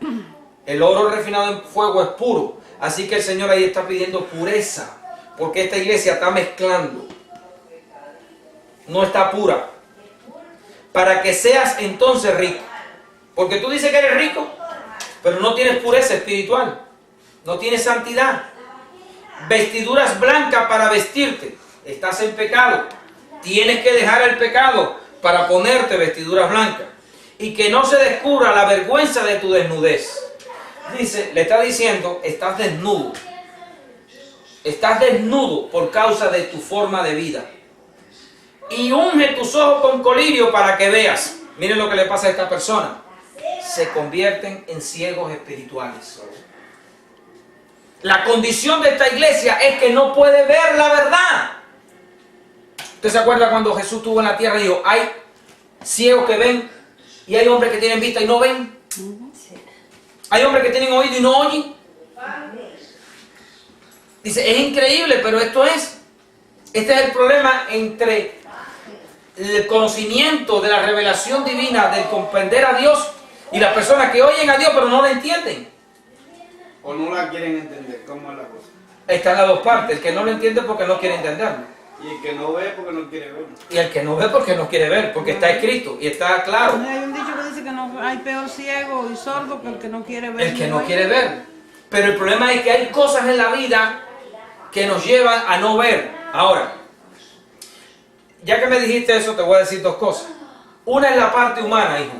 El oro refinado en fuego es puro. Así que el Señor ahí está pidiendo pureza. Porque esta iglesia está mezclando. No está pura. Para que seas entonces rico. Porque tú dices que eres rico, pero no tienes pureza espiritual. No tienes santidad. Vestiduras blancas para vestirte. Estás en pecado. Tienes que dejar el pecado para ponerte vestiduras blancas. Y que no se descubra la vergüenza de tu desnudez. Dice, le está diciendo, estás desnudo. Estás desnudo por causa de tu forma de vida. Y unge tus ojos con colirio para que veas. Miren lo que le pasa a esta persona. Se convierten en ciegos espirituales. La condición de esta iglesia es que no puede ver la verdad. ¿Usted se acuerda cuando Jesús estuvo en la tierra y dijo, hay ciegos que ven y hay hombres que tienen vista y no ven? Hay hombres que tienen oído y no oyen. Dice, es increíble, pero esto es. Este es el problema entre el conocimiento de la revelación divina, del comprender a Dios, y las personas que oyen a Dios pero no la entienden. O no la quieren entender, ¿cómo es la cosa? Están las dos partes, el que no lo entiende porque no quiere entenderlo. Y el que no ve porque no quiere ver. Y el que no ve porque no quiere ver, porque está escrito y está claro. Hay un dicho que dice que no hay peor ciego y sordo que el que no quiere ver. El que no quiere ver. Pero el problema es que hay cosas en la vida que nos llevan a no ver. Ahora, ya que me dijiste eso, te voy a decir dos cosas. Una es la parte humana, hijo.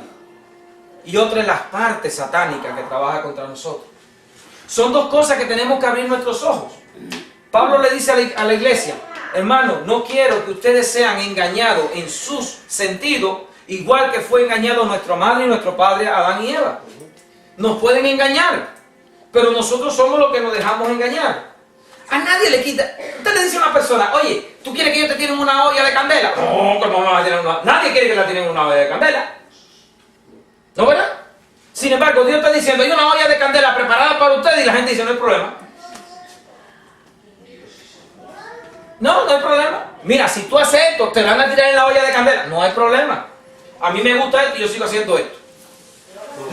Y otra es la parte satánica que trabaja contra nosotros. Son dos cosas que tenemos que abrir nuestros ojos. Pablo le dice a la iglesia, hermano, no quiero que ustedes sean engañados en sus sentidos, igual que fue engañado nuestra madre y nuestro padre Adán y Eva. Nos pueden engañar, pero nosotros somos los que nos dejamos engañar. A nadie le quita. Usted le dice a una persona, oye, ¿tú quieres que yo te tire una olla de candela? No, ¿cómo me vas a tirar una? Nadie quiere que la tiren una olla de candela. ¿No, verdad? Sin embargo, Dios está diciendo, hay una olla de candela preparada para ustedes y la gente dice, no hay problema. No, no hay problema. Mira, si tú haces esto, te van a tirar en la olla de candela. No hay problema. A mí me gusta esto y yo sigo haciendo esto.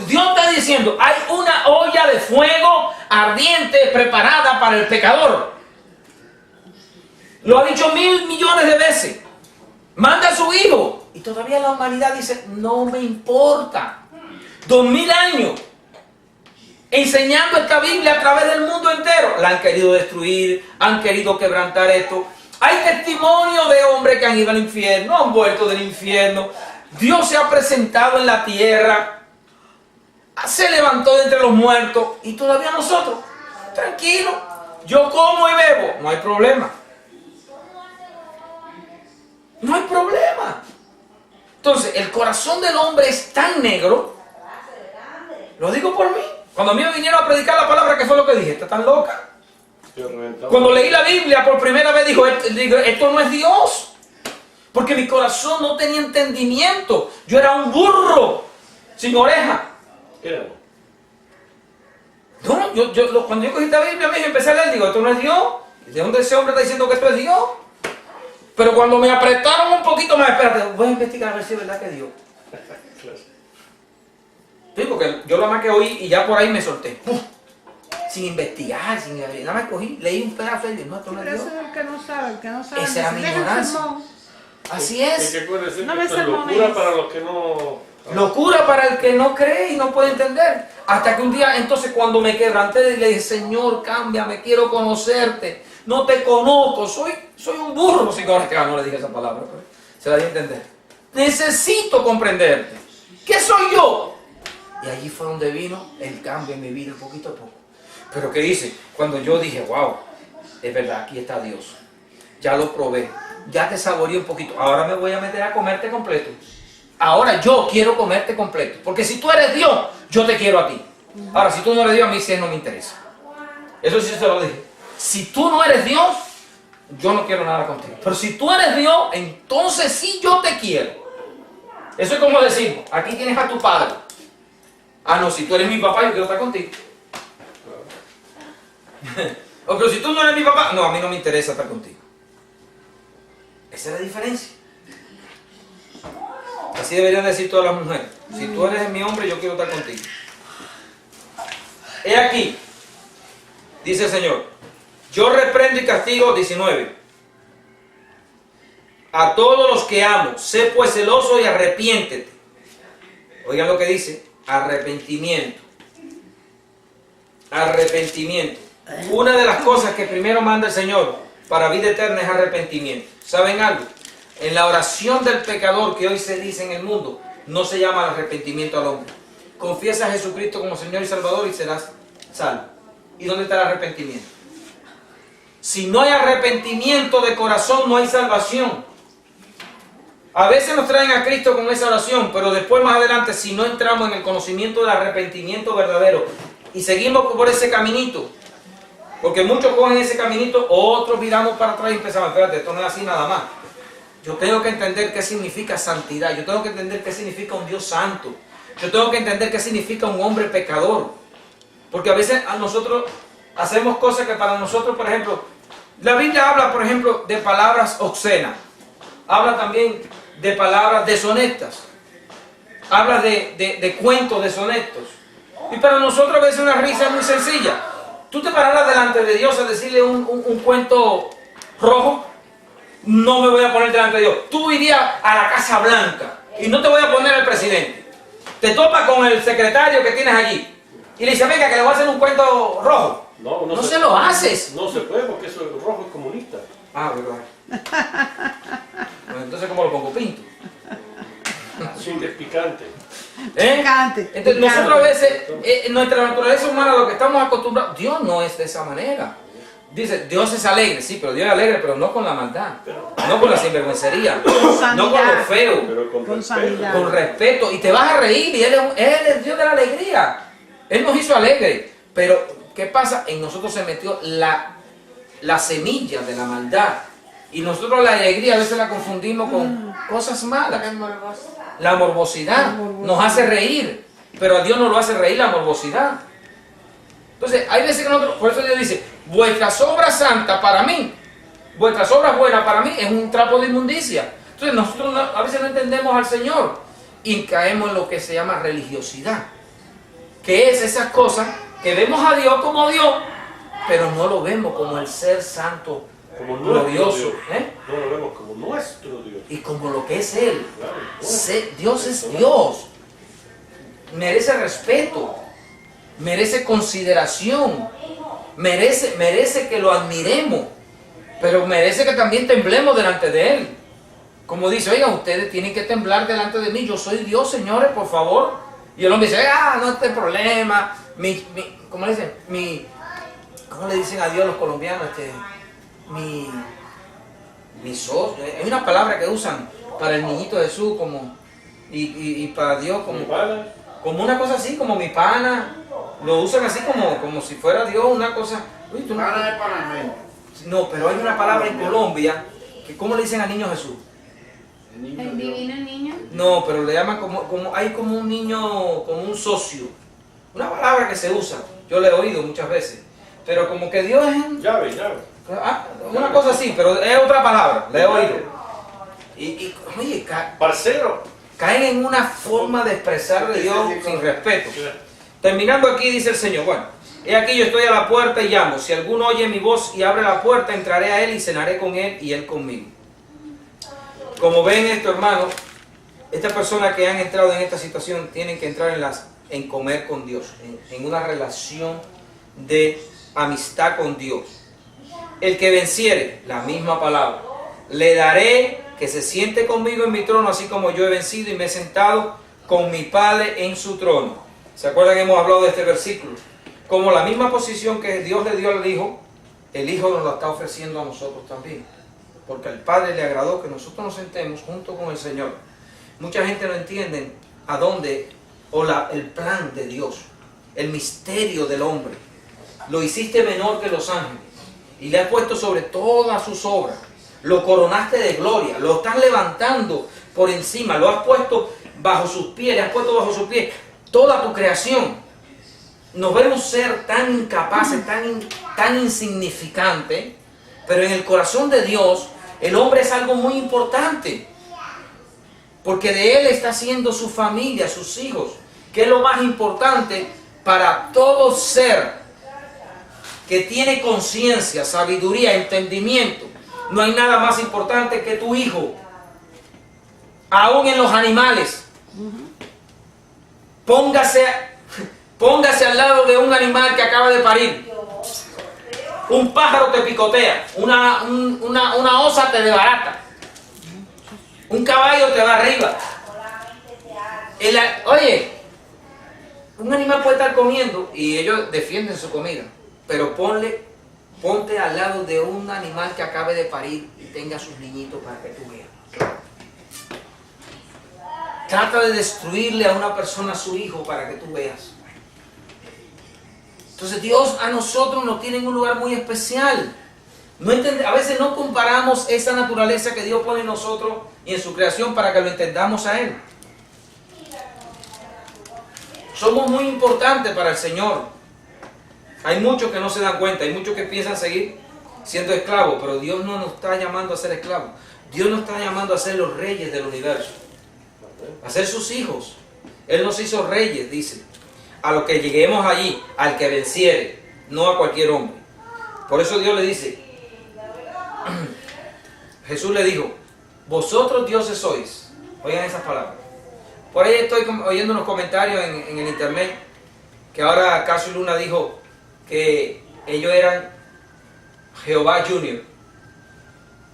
Dios está diciendo, hay una olla de fuego ardiente preparada para el pecador. Lo ha dicho 1.000 millones de veces. Manda a su hijo. Y todavía la humanidad dice, no me importa. 2000 años enseñando esta Biblia a través del mundo entero. La han querido destruir, han querido quebrantar esto. Hay testimonios de hombres que han ido al infierno, han vuelto del infierno. Dios se ha presentado en la tierra, se levantó de entre los muertos y todavía nosotros, tranquilo, yo como y bebo, no hay problema. No hay problema. Entonces, el corazón del hombre es tan negro, lo digo por mí. Cuando a mí me vinieron a predicar la palabra, ¿qué fue lo que dije? ¿Está tan loca? Cuando leí la Biblia por primera vez, digo, esto no es Dios. Porque mi corazón no tenía entendimiento. Yo era un burro, sin oreja. No, cuando yo cogí esta Biblia, me empecé a leer, digo, esto no es Dios. ¿De dónde ese hombre está diciendo que esto es Dios? Pero cuando me apretaron un poquito más, espérate, voy a investigar a ver si es verdad que es Dios. Sí, porque yo lo más que oí y ya por ahí me solté. ¡Pum! Sin investigar, sin abrir. Nada más cogí, leí un pedazo y dije, no, esto no es Pero Dios. ese es el que no sabe, el que no sabe. Esa era mi Deja el ignorancia. sermón. Así es. ¿Qué puede decir? No Que me esto es sermones. locura para los que no... Locura para el que no cree y no puede entender. Hasta que un día, entonces cuando me quebranté, le dije, Señor, cámbiame, quiero conocerte. No te conozco, soy un burro. Si no le dije esa palabra, pero se la di a entender. Necesito comprenderte. ¿Qué soy yo? Y allí fue donde vino el cambio en mi vida, poquito a poco. Pero ¿qué hice? Cuando yo dije, wow, es verdad, aquí está Dios. Ya lo probé, ya te saboreé un poquito. Ahora me voy a meter a comerte completo. Ahora yo quiero comerte completo. Porque si tú eres Dios, yo te quiero a ti. Ahora, si tú no eres Dios, a mí sí no me interesa. Eso sí se lo dije. Si tú no eres Dios, yo no quiero nada contigo. Pero si tú eres Dios, entonces sí yo te quiero. Eso es como decir, aquí tienes a tu padre. Ah, no, si tú eres mi papá, yo quiero estar contigo. O pero si tú no eres mi papá, no, a mí no me interesa estar contigo. Esa es la diferencia. Así deberían decir todas las mujeres. Si tú eres mi hombre, yo quiero estar contigo. He aquí, dice el Señor, yo reprendo y castigo, 19, a todos los que amo, sé pues celoso y arrepiéntete. Oigan lo que dice, arrepentimiento. Arrepentimiento. Una de las cosas que primero manda el Señor para vida eterna es arrepentimiento. ¿Saben algo? En la oración del pecador que hoy se dice en el mundo, no se llama arrepentimiento al hombre. Confiesa a Jesucristo como Señor y Salvador y serás salvo. ¿Y dónde está el arrepentimiento? Si no hay arrepentimiento de corazón, no hay salvación. A veces nos traen a Cristo con esa oración, pero después más adelante, si no entramos en el conocimiento del arrepentimiento verdadero y seguimos por ese caminito, porque muchos cogen ese caminito, otros viramos para atrás y empezamos, espérate, esto no es así nada más. Yo tengo que entender qué significa santidad, yo tengo que entender qué significa un Dios santo, yo tengo que entender qué significa un hombre pecador. Porque a veces a nosotros hacemos cosas que para nosotros, por ejemplo, la Biblia habla, por ejemplo, de palabras obscenas, habla también de palabras deshonestas, habla de cuentos deshonestos. Y para nosotros a veces una risa es muy sencilla. Tú te pararás delante de Dios a decirle un cuento rojo. No me voy a poner delante de Dios. Tú irías a la Casa Blanca y no te voy a poner al presidente. Te topas con el secretario que tienes allí y le dices, venga, que le voy a hacer un cuento rojo. No se lo haces. No se puede porque eso rojo es comunista. Ah, bueno. Bueno, entonces, ¿cómo lo pongo? Pinto. Azul es picante. Picante, Entonces, picante. nosotros a veces, nuestra naturaleza humana, lo que estamos acostumbrados, Dios no es de esa manera. Dice, Dios es alegre, sí, pero Dios es alegre, pero no con la maldad, no con la sinvergüencería, no con lo feo, Pero con Con respeto. sanidad. con respeto, y te vas a reír, y Él es el Dios de la alegría. Él nos hizo alegre, pero ¿qué pasa? En nosotros se metió la semilla de la maldad, y nosotros la alegría a veces la confundimos con cosas malas. La morbosidad nos hace reír, pero a Dios no lo hace reír la morbosidad. Entonces, hay veces que nosotros, por eso Dios dice, vuestras obras santas para mí, vuestras obras buenas para mí es un trapo de inmundicia. Entonces, nosotros a veces no entendemos al Señor y caemos en lo que se llama religiosidad. que es esas cosas que vemos a Dios como Dios, pero no lo vemos como el ser santo, Como glorioso, nuestro Dios. ¿eh? No lo vemos como nuestro Dios. Y como lo que es Él. Claro. Dios es Dios. Merece respeto, merece consideración, merece que lo admiremos, pero merece que también temblemos delante de Él. Como dice, oigan, ustedes tienen que temblar delante de mí, yo soy Dios, señores, por favor. Y el hombre dice, no hay problema, ¿cómo le dicen? ¿Cómo le dicen a Dios los colombianos? Mi socio. Hay una palabra que usan para el niñito Jesús como, y para Dios como, Mi pana. como una cosa así, como mi pana. Lo usan así como si fuera Dios, una cosa. Uy, tú no, Pana de panameño. no, pero hay una palabra en Colombia que ¿cómo le dicen al niño Jesús? El niño El Dios. divino niño. No, pero le llaman hay como un niño, como un socio. Una palabra que se usa, yo le he oído muchas veces. Pero como que Dios es Llave. una cosa así, pero es otra palabra, le he oído. Y oye, Parcero. caen en una forma de expresar de Dios sin respeto. Terminando aquí dice el Señor, bueno, he aquí yo estoy a la puerta y llamo. Si alguno oye mi voz y abre la puerta, entraré a él y cenaré con él y él conmigo. Como ven esto, hermanos, estas personas que han entrado en esta situación tienen que entrar en comer con Dios, en una relación de amistad con Dios. El que venciere, la misma palabra, le daré que se siente conmigo en mi trono, así como yo he vencido y me he sentado con mi Padre en su trono. ¿Se acuerdan que hemos hablado de este versículo? Como la misma posición que Dios le dio al Hijo, el Hijo nos la está ofreciendo a nosotros también. Porque al Padre le agradó que nosotros nos sentemos junto con el Señor. Mucha gente no entiende a dónde, el plan de Dios, el misterio del hombre. Lo hiciste menor que los ángeles y le has puesto sobre todas sus obras. Lo coronaste de gloria, lo estás levantando por encima, lo has puesto bajo sus pies, le has puesto bajo sus pies toda tu creación. Nos vemos ser tan incapaces, tan insignificantes, pero en el corazón de Dios el hombre es algo muy importante, porque de él está haciendo su familia, sus hijos, que es lo más importante para todo ser que tiene conciencia, sabiduría, entendimiento. No hay nada más importante que tu hijo, aún en los animales. Póngase al lado de un animal que acaba de parir. Un pájaro te picotea, una osa te desbarata, un caballo te va arriba. Oye, un animal puede estar comiendo y ellos defienden su comida, pero ponte al lado de un animal que acabe de parir y tenga sus niñitos para que tú veas. Trata de destruirle a una persona a su hijo para que tú veas. Entonces Dios a nosotros nos tiene en un lugar muy especial. A veces no comparamos esa naturaleza que Dios pone en nosotros y en su creación para que lo entendamos a Él. Somos muy importantes para el Señor. Hay muchos que no se dan cuenta, hay muchos que piensan seguir siendo esclavos, pero Dios no nos está llamando a ser esclavos. Dios nos está llamando a ser los reyes del universo, a ser sus hijos. Él nos hizo reyes, dice. A lo que lleguemos allí, al que venciere, no a cualquier hombre. Por eso Dios le dice, Jesús le dijo, vosotros dioses sois. Oigan esas palabras. Por ahí estoy oyendo unos comentarios en el internet, que ahora Casio Luna dijo que ellos eran Jehová Junior.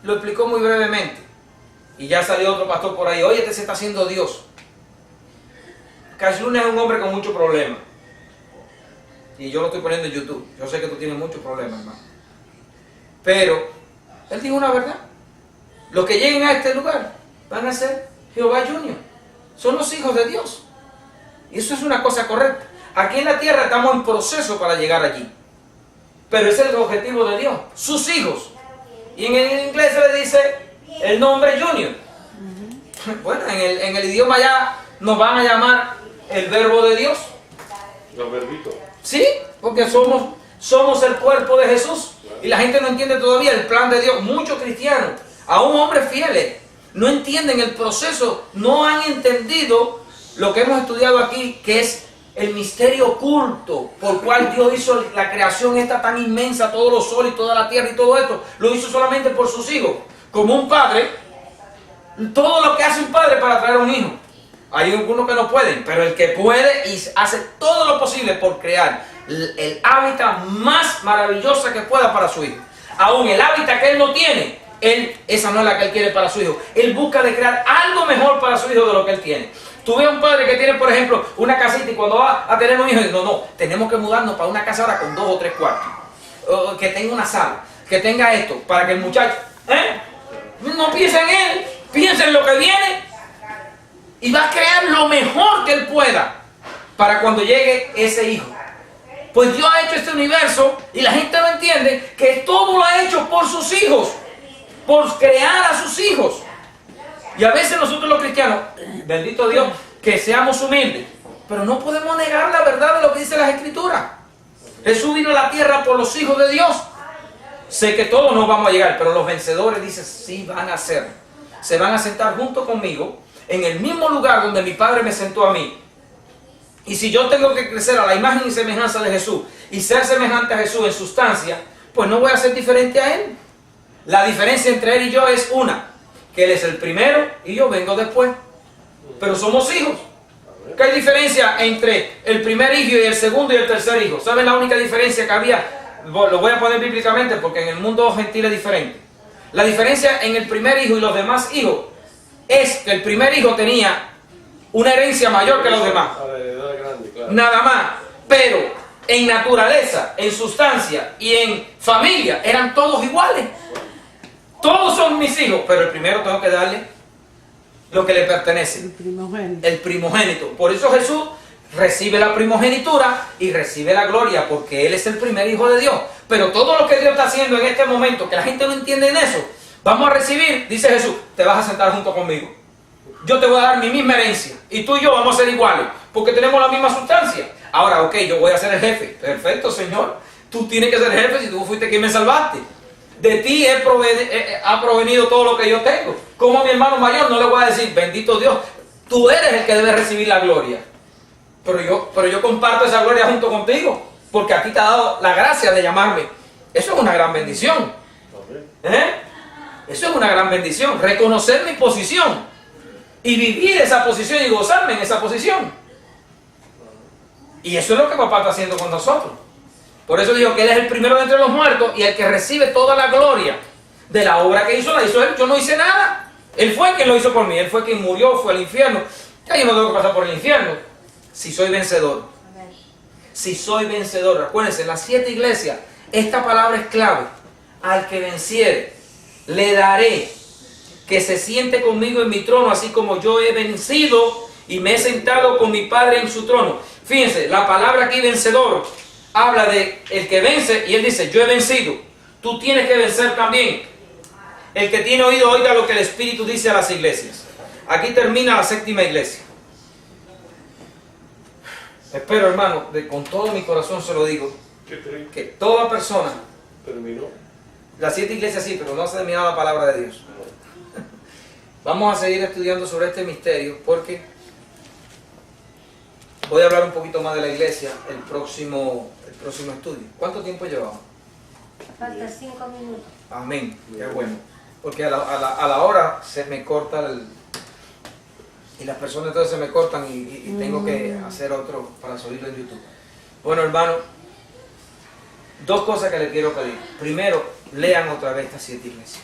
Lo explicó muy brevemente. Y ya salió otro pastor por ahí, oye, este se está haciendo Dios. Casio Luna es un hombre con muchos problemas. Y yo lo estoy poniendo en YouTube. Yo sé que tú tienes muchos problemas, hermano. Pero él dijo una verdad. Los que lleguen a este lugar van a ser Jehová Junior. Son los hijos de Dios. Y eso es una cosa correcta. Aquí en la tierra estamos en proceso para llegar allí. Pero ese es el objetivo de Dios. Sus hijos. Y en el inglés se le dice el nombre Junior. Bueno, en el idioma ya nos van a llamar el verbo de Dios. Los verbitos. Sí, porque somos el cuerpo de Jesús. Y la gente no entiende todavía el plan de Dios. Muchos cristianos, aún hombres fieles, no entienden el proceso, no han entendido lo que hemos estudiado aquí, que es el misterio oculto por cual Dios hizo la creación esta tan inmensa, todos los soles y toda la tierra y todo esto, lo hizo solamente por sus hijos. Como un padre, todo lo que hace un padre para traer un hijo. Hay algunos que no pueden, pero el que puede y hace todo lo posible por crear el hábitat más maravilloso que pueda para su hijo. Aún el hábitat que él no tiene, esa no es la que él quiere para su hijo. Él busca de crear algo mejor para su hijo de lo que él tiene. Tú ves a un padre que tiene, por ejemplo, una casita y cuando va a tener un hijo, dice, no, tenemos que mudarnos para una casa ahora con 2 o 3 cuartos. Que tenga una sala, que tenga esto, para que el muchacho, no piense en él, piense en lo que viene y va a crear lo mejor que él pueda para cuando llegue ese hijo. Pues Dios ha hecho este universo y la gente no entiende que todo lo ha hecho por sus hijos, por crear a sus hijos. Y a veces nosotros los cristianos, bendito Dios, que seamos humildes, pero no podemos negar la verdad de lo que dice las Escrituras. Jesús vino a la tierra por los hijos de Dios. Sé que todos no vamos a llegar, pero los vencedores, dice, sí van a ser. Se van a sentar junto conmigo en el mismo lugar donde mi Padre me sentó a mí. Y si yo tengo que crecer a la imagen y semejanza de Jesús y ser semejante a Jesús en sustancia, pues no voy a ser diferente a Él. La diferencia entre Él y yo es una, que Él es el primero y yo vengo después. Pero somos hijos. ¿Qué hay diferencia entre el primer hijo y el segundo y el tercer hijo? ¿Saben la única diferencia que había? Lo voy a poner bíblicamente porque en el mundo gentil es diferente. La diferencia en el primer hijo y los demás hijos es que el primer hijo tenía una herencia mayor que los demás. Nada más. Pero en naturaleza, en sustancia y en familia eran todos iguales. Todos son mis hijos, pero el primero tengo que darle lo que le pertenece. El primogénito. El primogénito. Por eso Jesús recibe la primogenitura y recibe la gloria, porque Él es el primer hijo de Dios. Pero todo lo que Dios está haciendo en este momento, que la gente no entiende en eso, vamos a recibir, dice Jesús, te vas a sentar junto conmigo. Yo te voy a dar mi misma herencia y tú y yo vamos a ser iguales, porque tenemos la misma sustancia. Ahora, ok, yo voy a ser el jefe. Perfecto, Señor. Tú tienes que ser jefe si tú fuiste quien me salvaste. De ti ha provenido todo lo que yo tengo. Como a mi hermano mayor no le voy a decir, bendito Dios, tú eres el que debe recibir la gloria. Pero yo comparto esa gloria junto contigo, porque a ti te ha dado la gracia de llamarme. Eso es una gran bendición. Eso es una gran bendición. Reconocer mi posición y vivir esa posición y gozarme en esa posición. Y eso es lo que papá está haciendo con nosotros. Por eso digo que Él es el primero de entre los muertos y el que recibe toda la gloria de la obra que hizo, la hizo Él. Yo no hice nada. Él fue quien lo hizo por mí. Él fue quien murió, fue al infierno. Ya yo no tengo que pasar por el infierno. Si soy vencedor. Si soy vencedor. Acuérdense, en las 7 iglesias, esta palabra es clave. Al que venciere, le daré que se siente conmigo en mi trono, así como yo he vencido y me he sentado con mi Padre en su trono. Fíjense, la palabra aquí vencedor habla de el que vence y él dice, yo he vencido. Tú tienes que vencer también. El que tiene oído, oiga lo que el Espíritu dice a las iglesias. Aquí termina la 7ª iglesia. Espero, hermano, con todo mi corazón se lo digo, que toda persona, terminó. Las 7 iglesias sí, pero no se ha terminado la palabra de Dios. Vamos a seguir estudiando sobre este misterio porque voy a hablar un poquito más de la iglesia el próximo estudio. ¿Cuánto tiempo llevamos? Falta 5 minutos. Amén, qué bueno. Porque a la hora se me corta y las personas entonces se me cortan y tengo que hacer otro para subirlo en YouTube. Bueno, hermano, 2 cosas que le quiero pedir. Primero, lean otra vez estas 7 iglesias.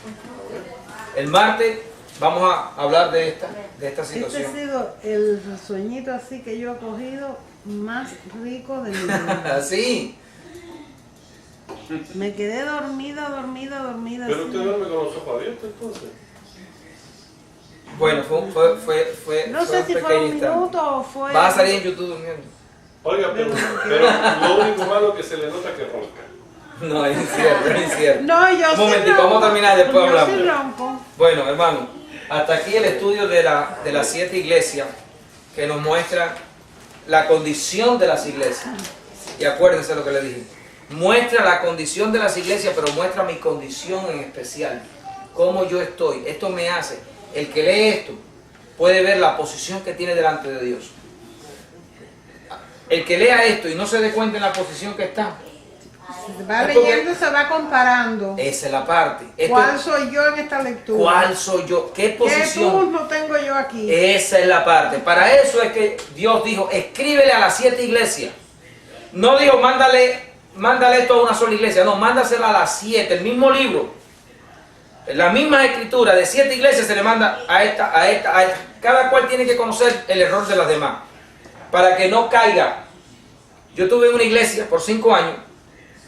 El martes vamos a hablar de esta situación. Este ha sido el sueñito así que yo he cogido más rico de mi vida. Sí. Me quedé dormida. Pero así. usted duerme con los ojos abiertos entonces. Bueno, fue No sé si fue pequeño un instante. minuto o fue... Va a salir en YouTube durmiendo. Oiga, pero lo único malo es que se le nota que ronca. No, es incierto. No, yo Un sí momentico, ronco. vamos a terminar y después Yo hablamos. sí ronco. Bueno, hermano, hasta aquí el estudio de las 7 iglesias que nos muestra la condición de las iglesias. Y acuérdense lo que le dije. Muestra la condición de las iglesias, pero muestra mi condición en especial. Cómo yo estoy. Esto me hace. El que lee esto puede ver la posición que tiene delante de Dios. el que lea esto y no se dé cuenta en la posición que está, Se va Es porque- leyendo y se va comparando. esa es la parte. Esto- ¿Cuál soy yo en esta lectura? ¿Cuál soy yo? ¿Qué ¿Qué posición? turno tengo yo aquí? Esa es la parte. Para eso es que Dios dijo, escríbele a las 7 iglesias. No dijo, mándale esto a una sola iglesia. No, mándasela a las 7, el mismo libro. La misma escritura de 7 iglesias se le manda a esta, a esta, a esta. Cada cual tiene que conocer el error de las demás. Para que no caiga. Yo tuve una iglesia por 5 años.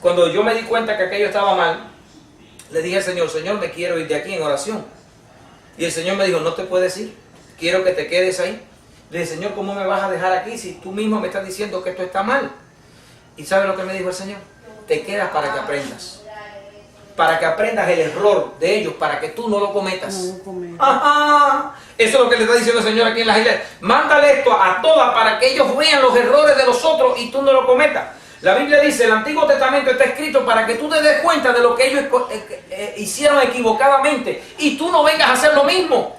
Cuando yo me di cuenta que aquello estaba mal, le dije al Señor, Señor, me quiero ir de aquí en oración. Y el Señor me dijo, no te puedes ir, quiero que te quedes ahí. Le dije, Señor, ¿cómo me vas a dejar aquí si tú mismo me estás diciendo que esto está mal? ¿Y sabes lo que me dijo el Señor? Te quedas para que aprendas. Para que aprendas el error de ellos, para que tú no lo cometas. No lo cometas. Ajá. Eso es lo que le está diciendo el Señor aquí en las iglesias. Mándale esto a todas para que ellos vean los errores de los otros y tú no lo cometas. La Biblia dice, el Antiguo Testamento está escrito para que tú te des cuenta de lo que ellos hicieron equivocadamente y tú no vengas a hacer lo mismo.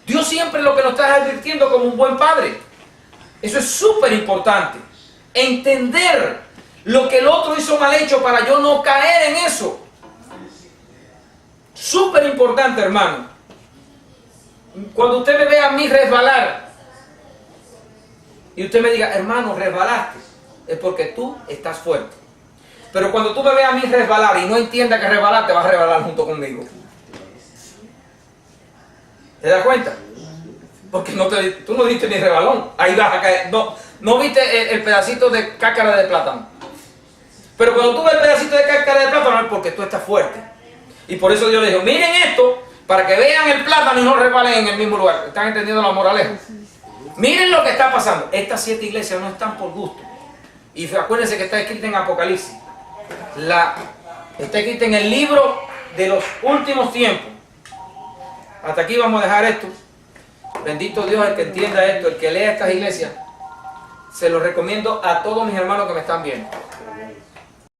Dios siempre lo que nos está advirtiendo como un buen padre. Eso es súper importante. Entender lo que el otro hizo mal hecho para yo no caer en eso. Súper importante, hermano. Cuando usted me vea a mí resbalar y usted me diga, hermano, resbalaste, es porque tú estás fuerte. Pero cuando tú me veas a mí resbalar y no entiendas que resbalaste, vas a resbalar junto conmigo. ¿Te das cuenta? Porque tú no diste ni rebalón. Ahí vas a caer. No viste el pedacito de cáscara de plátano. Pero cuando tú ves el pedacito de cáscara de plátano es porque tú estás fuerte. Y por eso Dios le dijo, miren esto, para que vean el plátano y no resbalen en el mismo lugar. ¿Están entendiendo la moraleja? Miren lo que está pasando. Estas 7 iglesias no están por gusto. Y acuérdense que está escrita en Apocalipsis. Está escrita en el libro de los últimos tiempos. Hasta aquí vamos a dejar esto. Bendito Dios, el que entienda esto, el que lea estas iglesias. Se lo recomiendo a todos mis hermanos que me están viendo.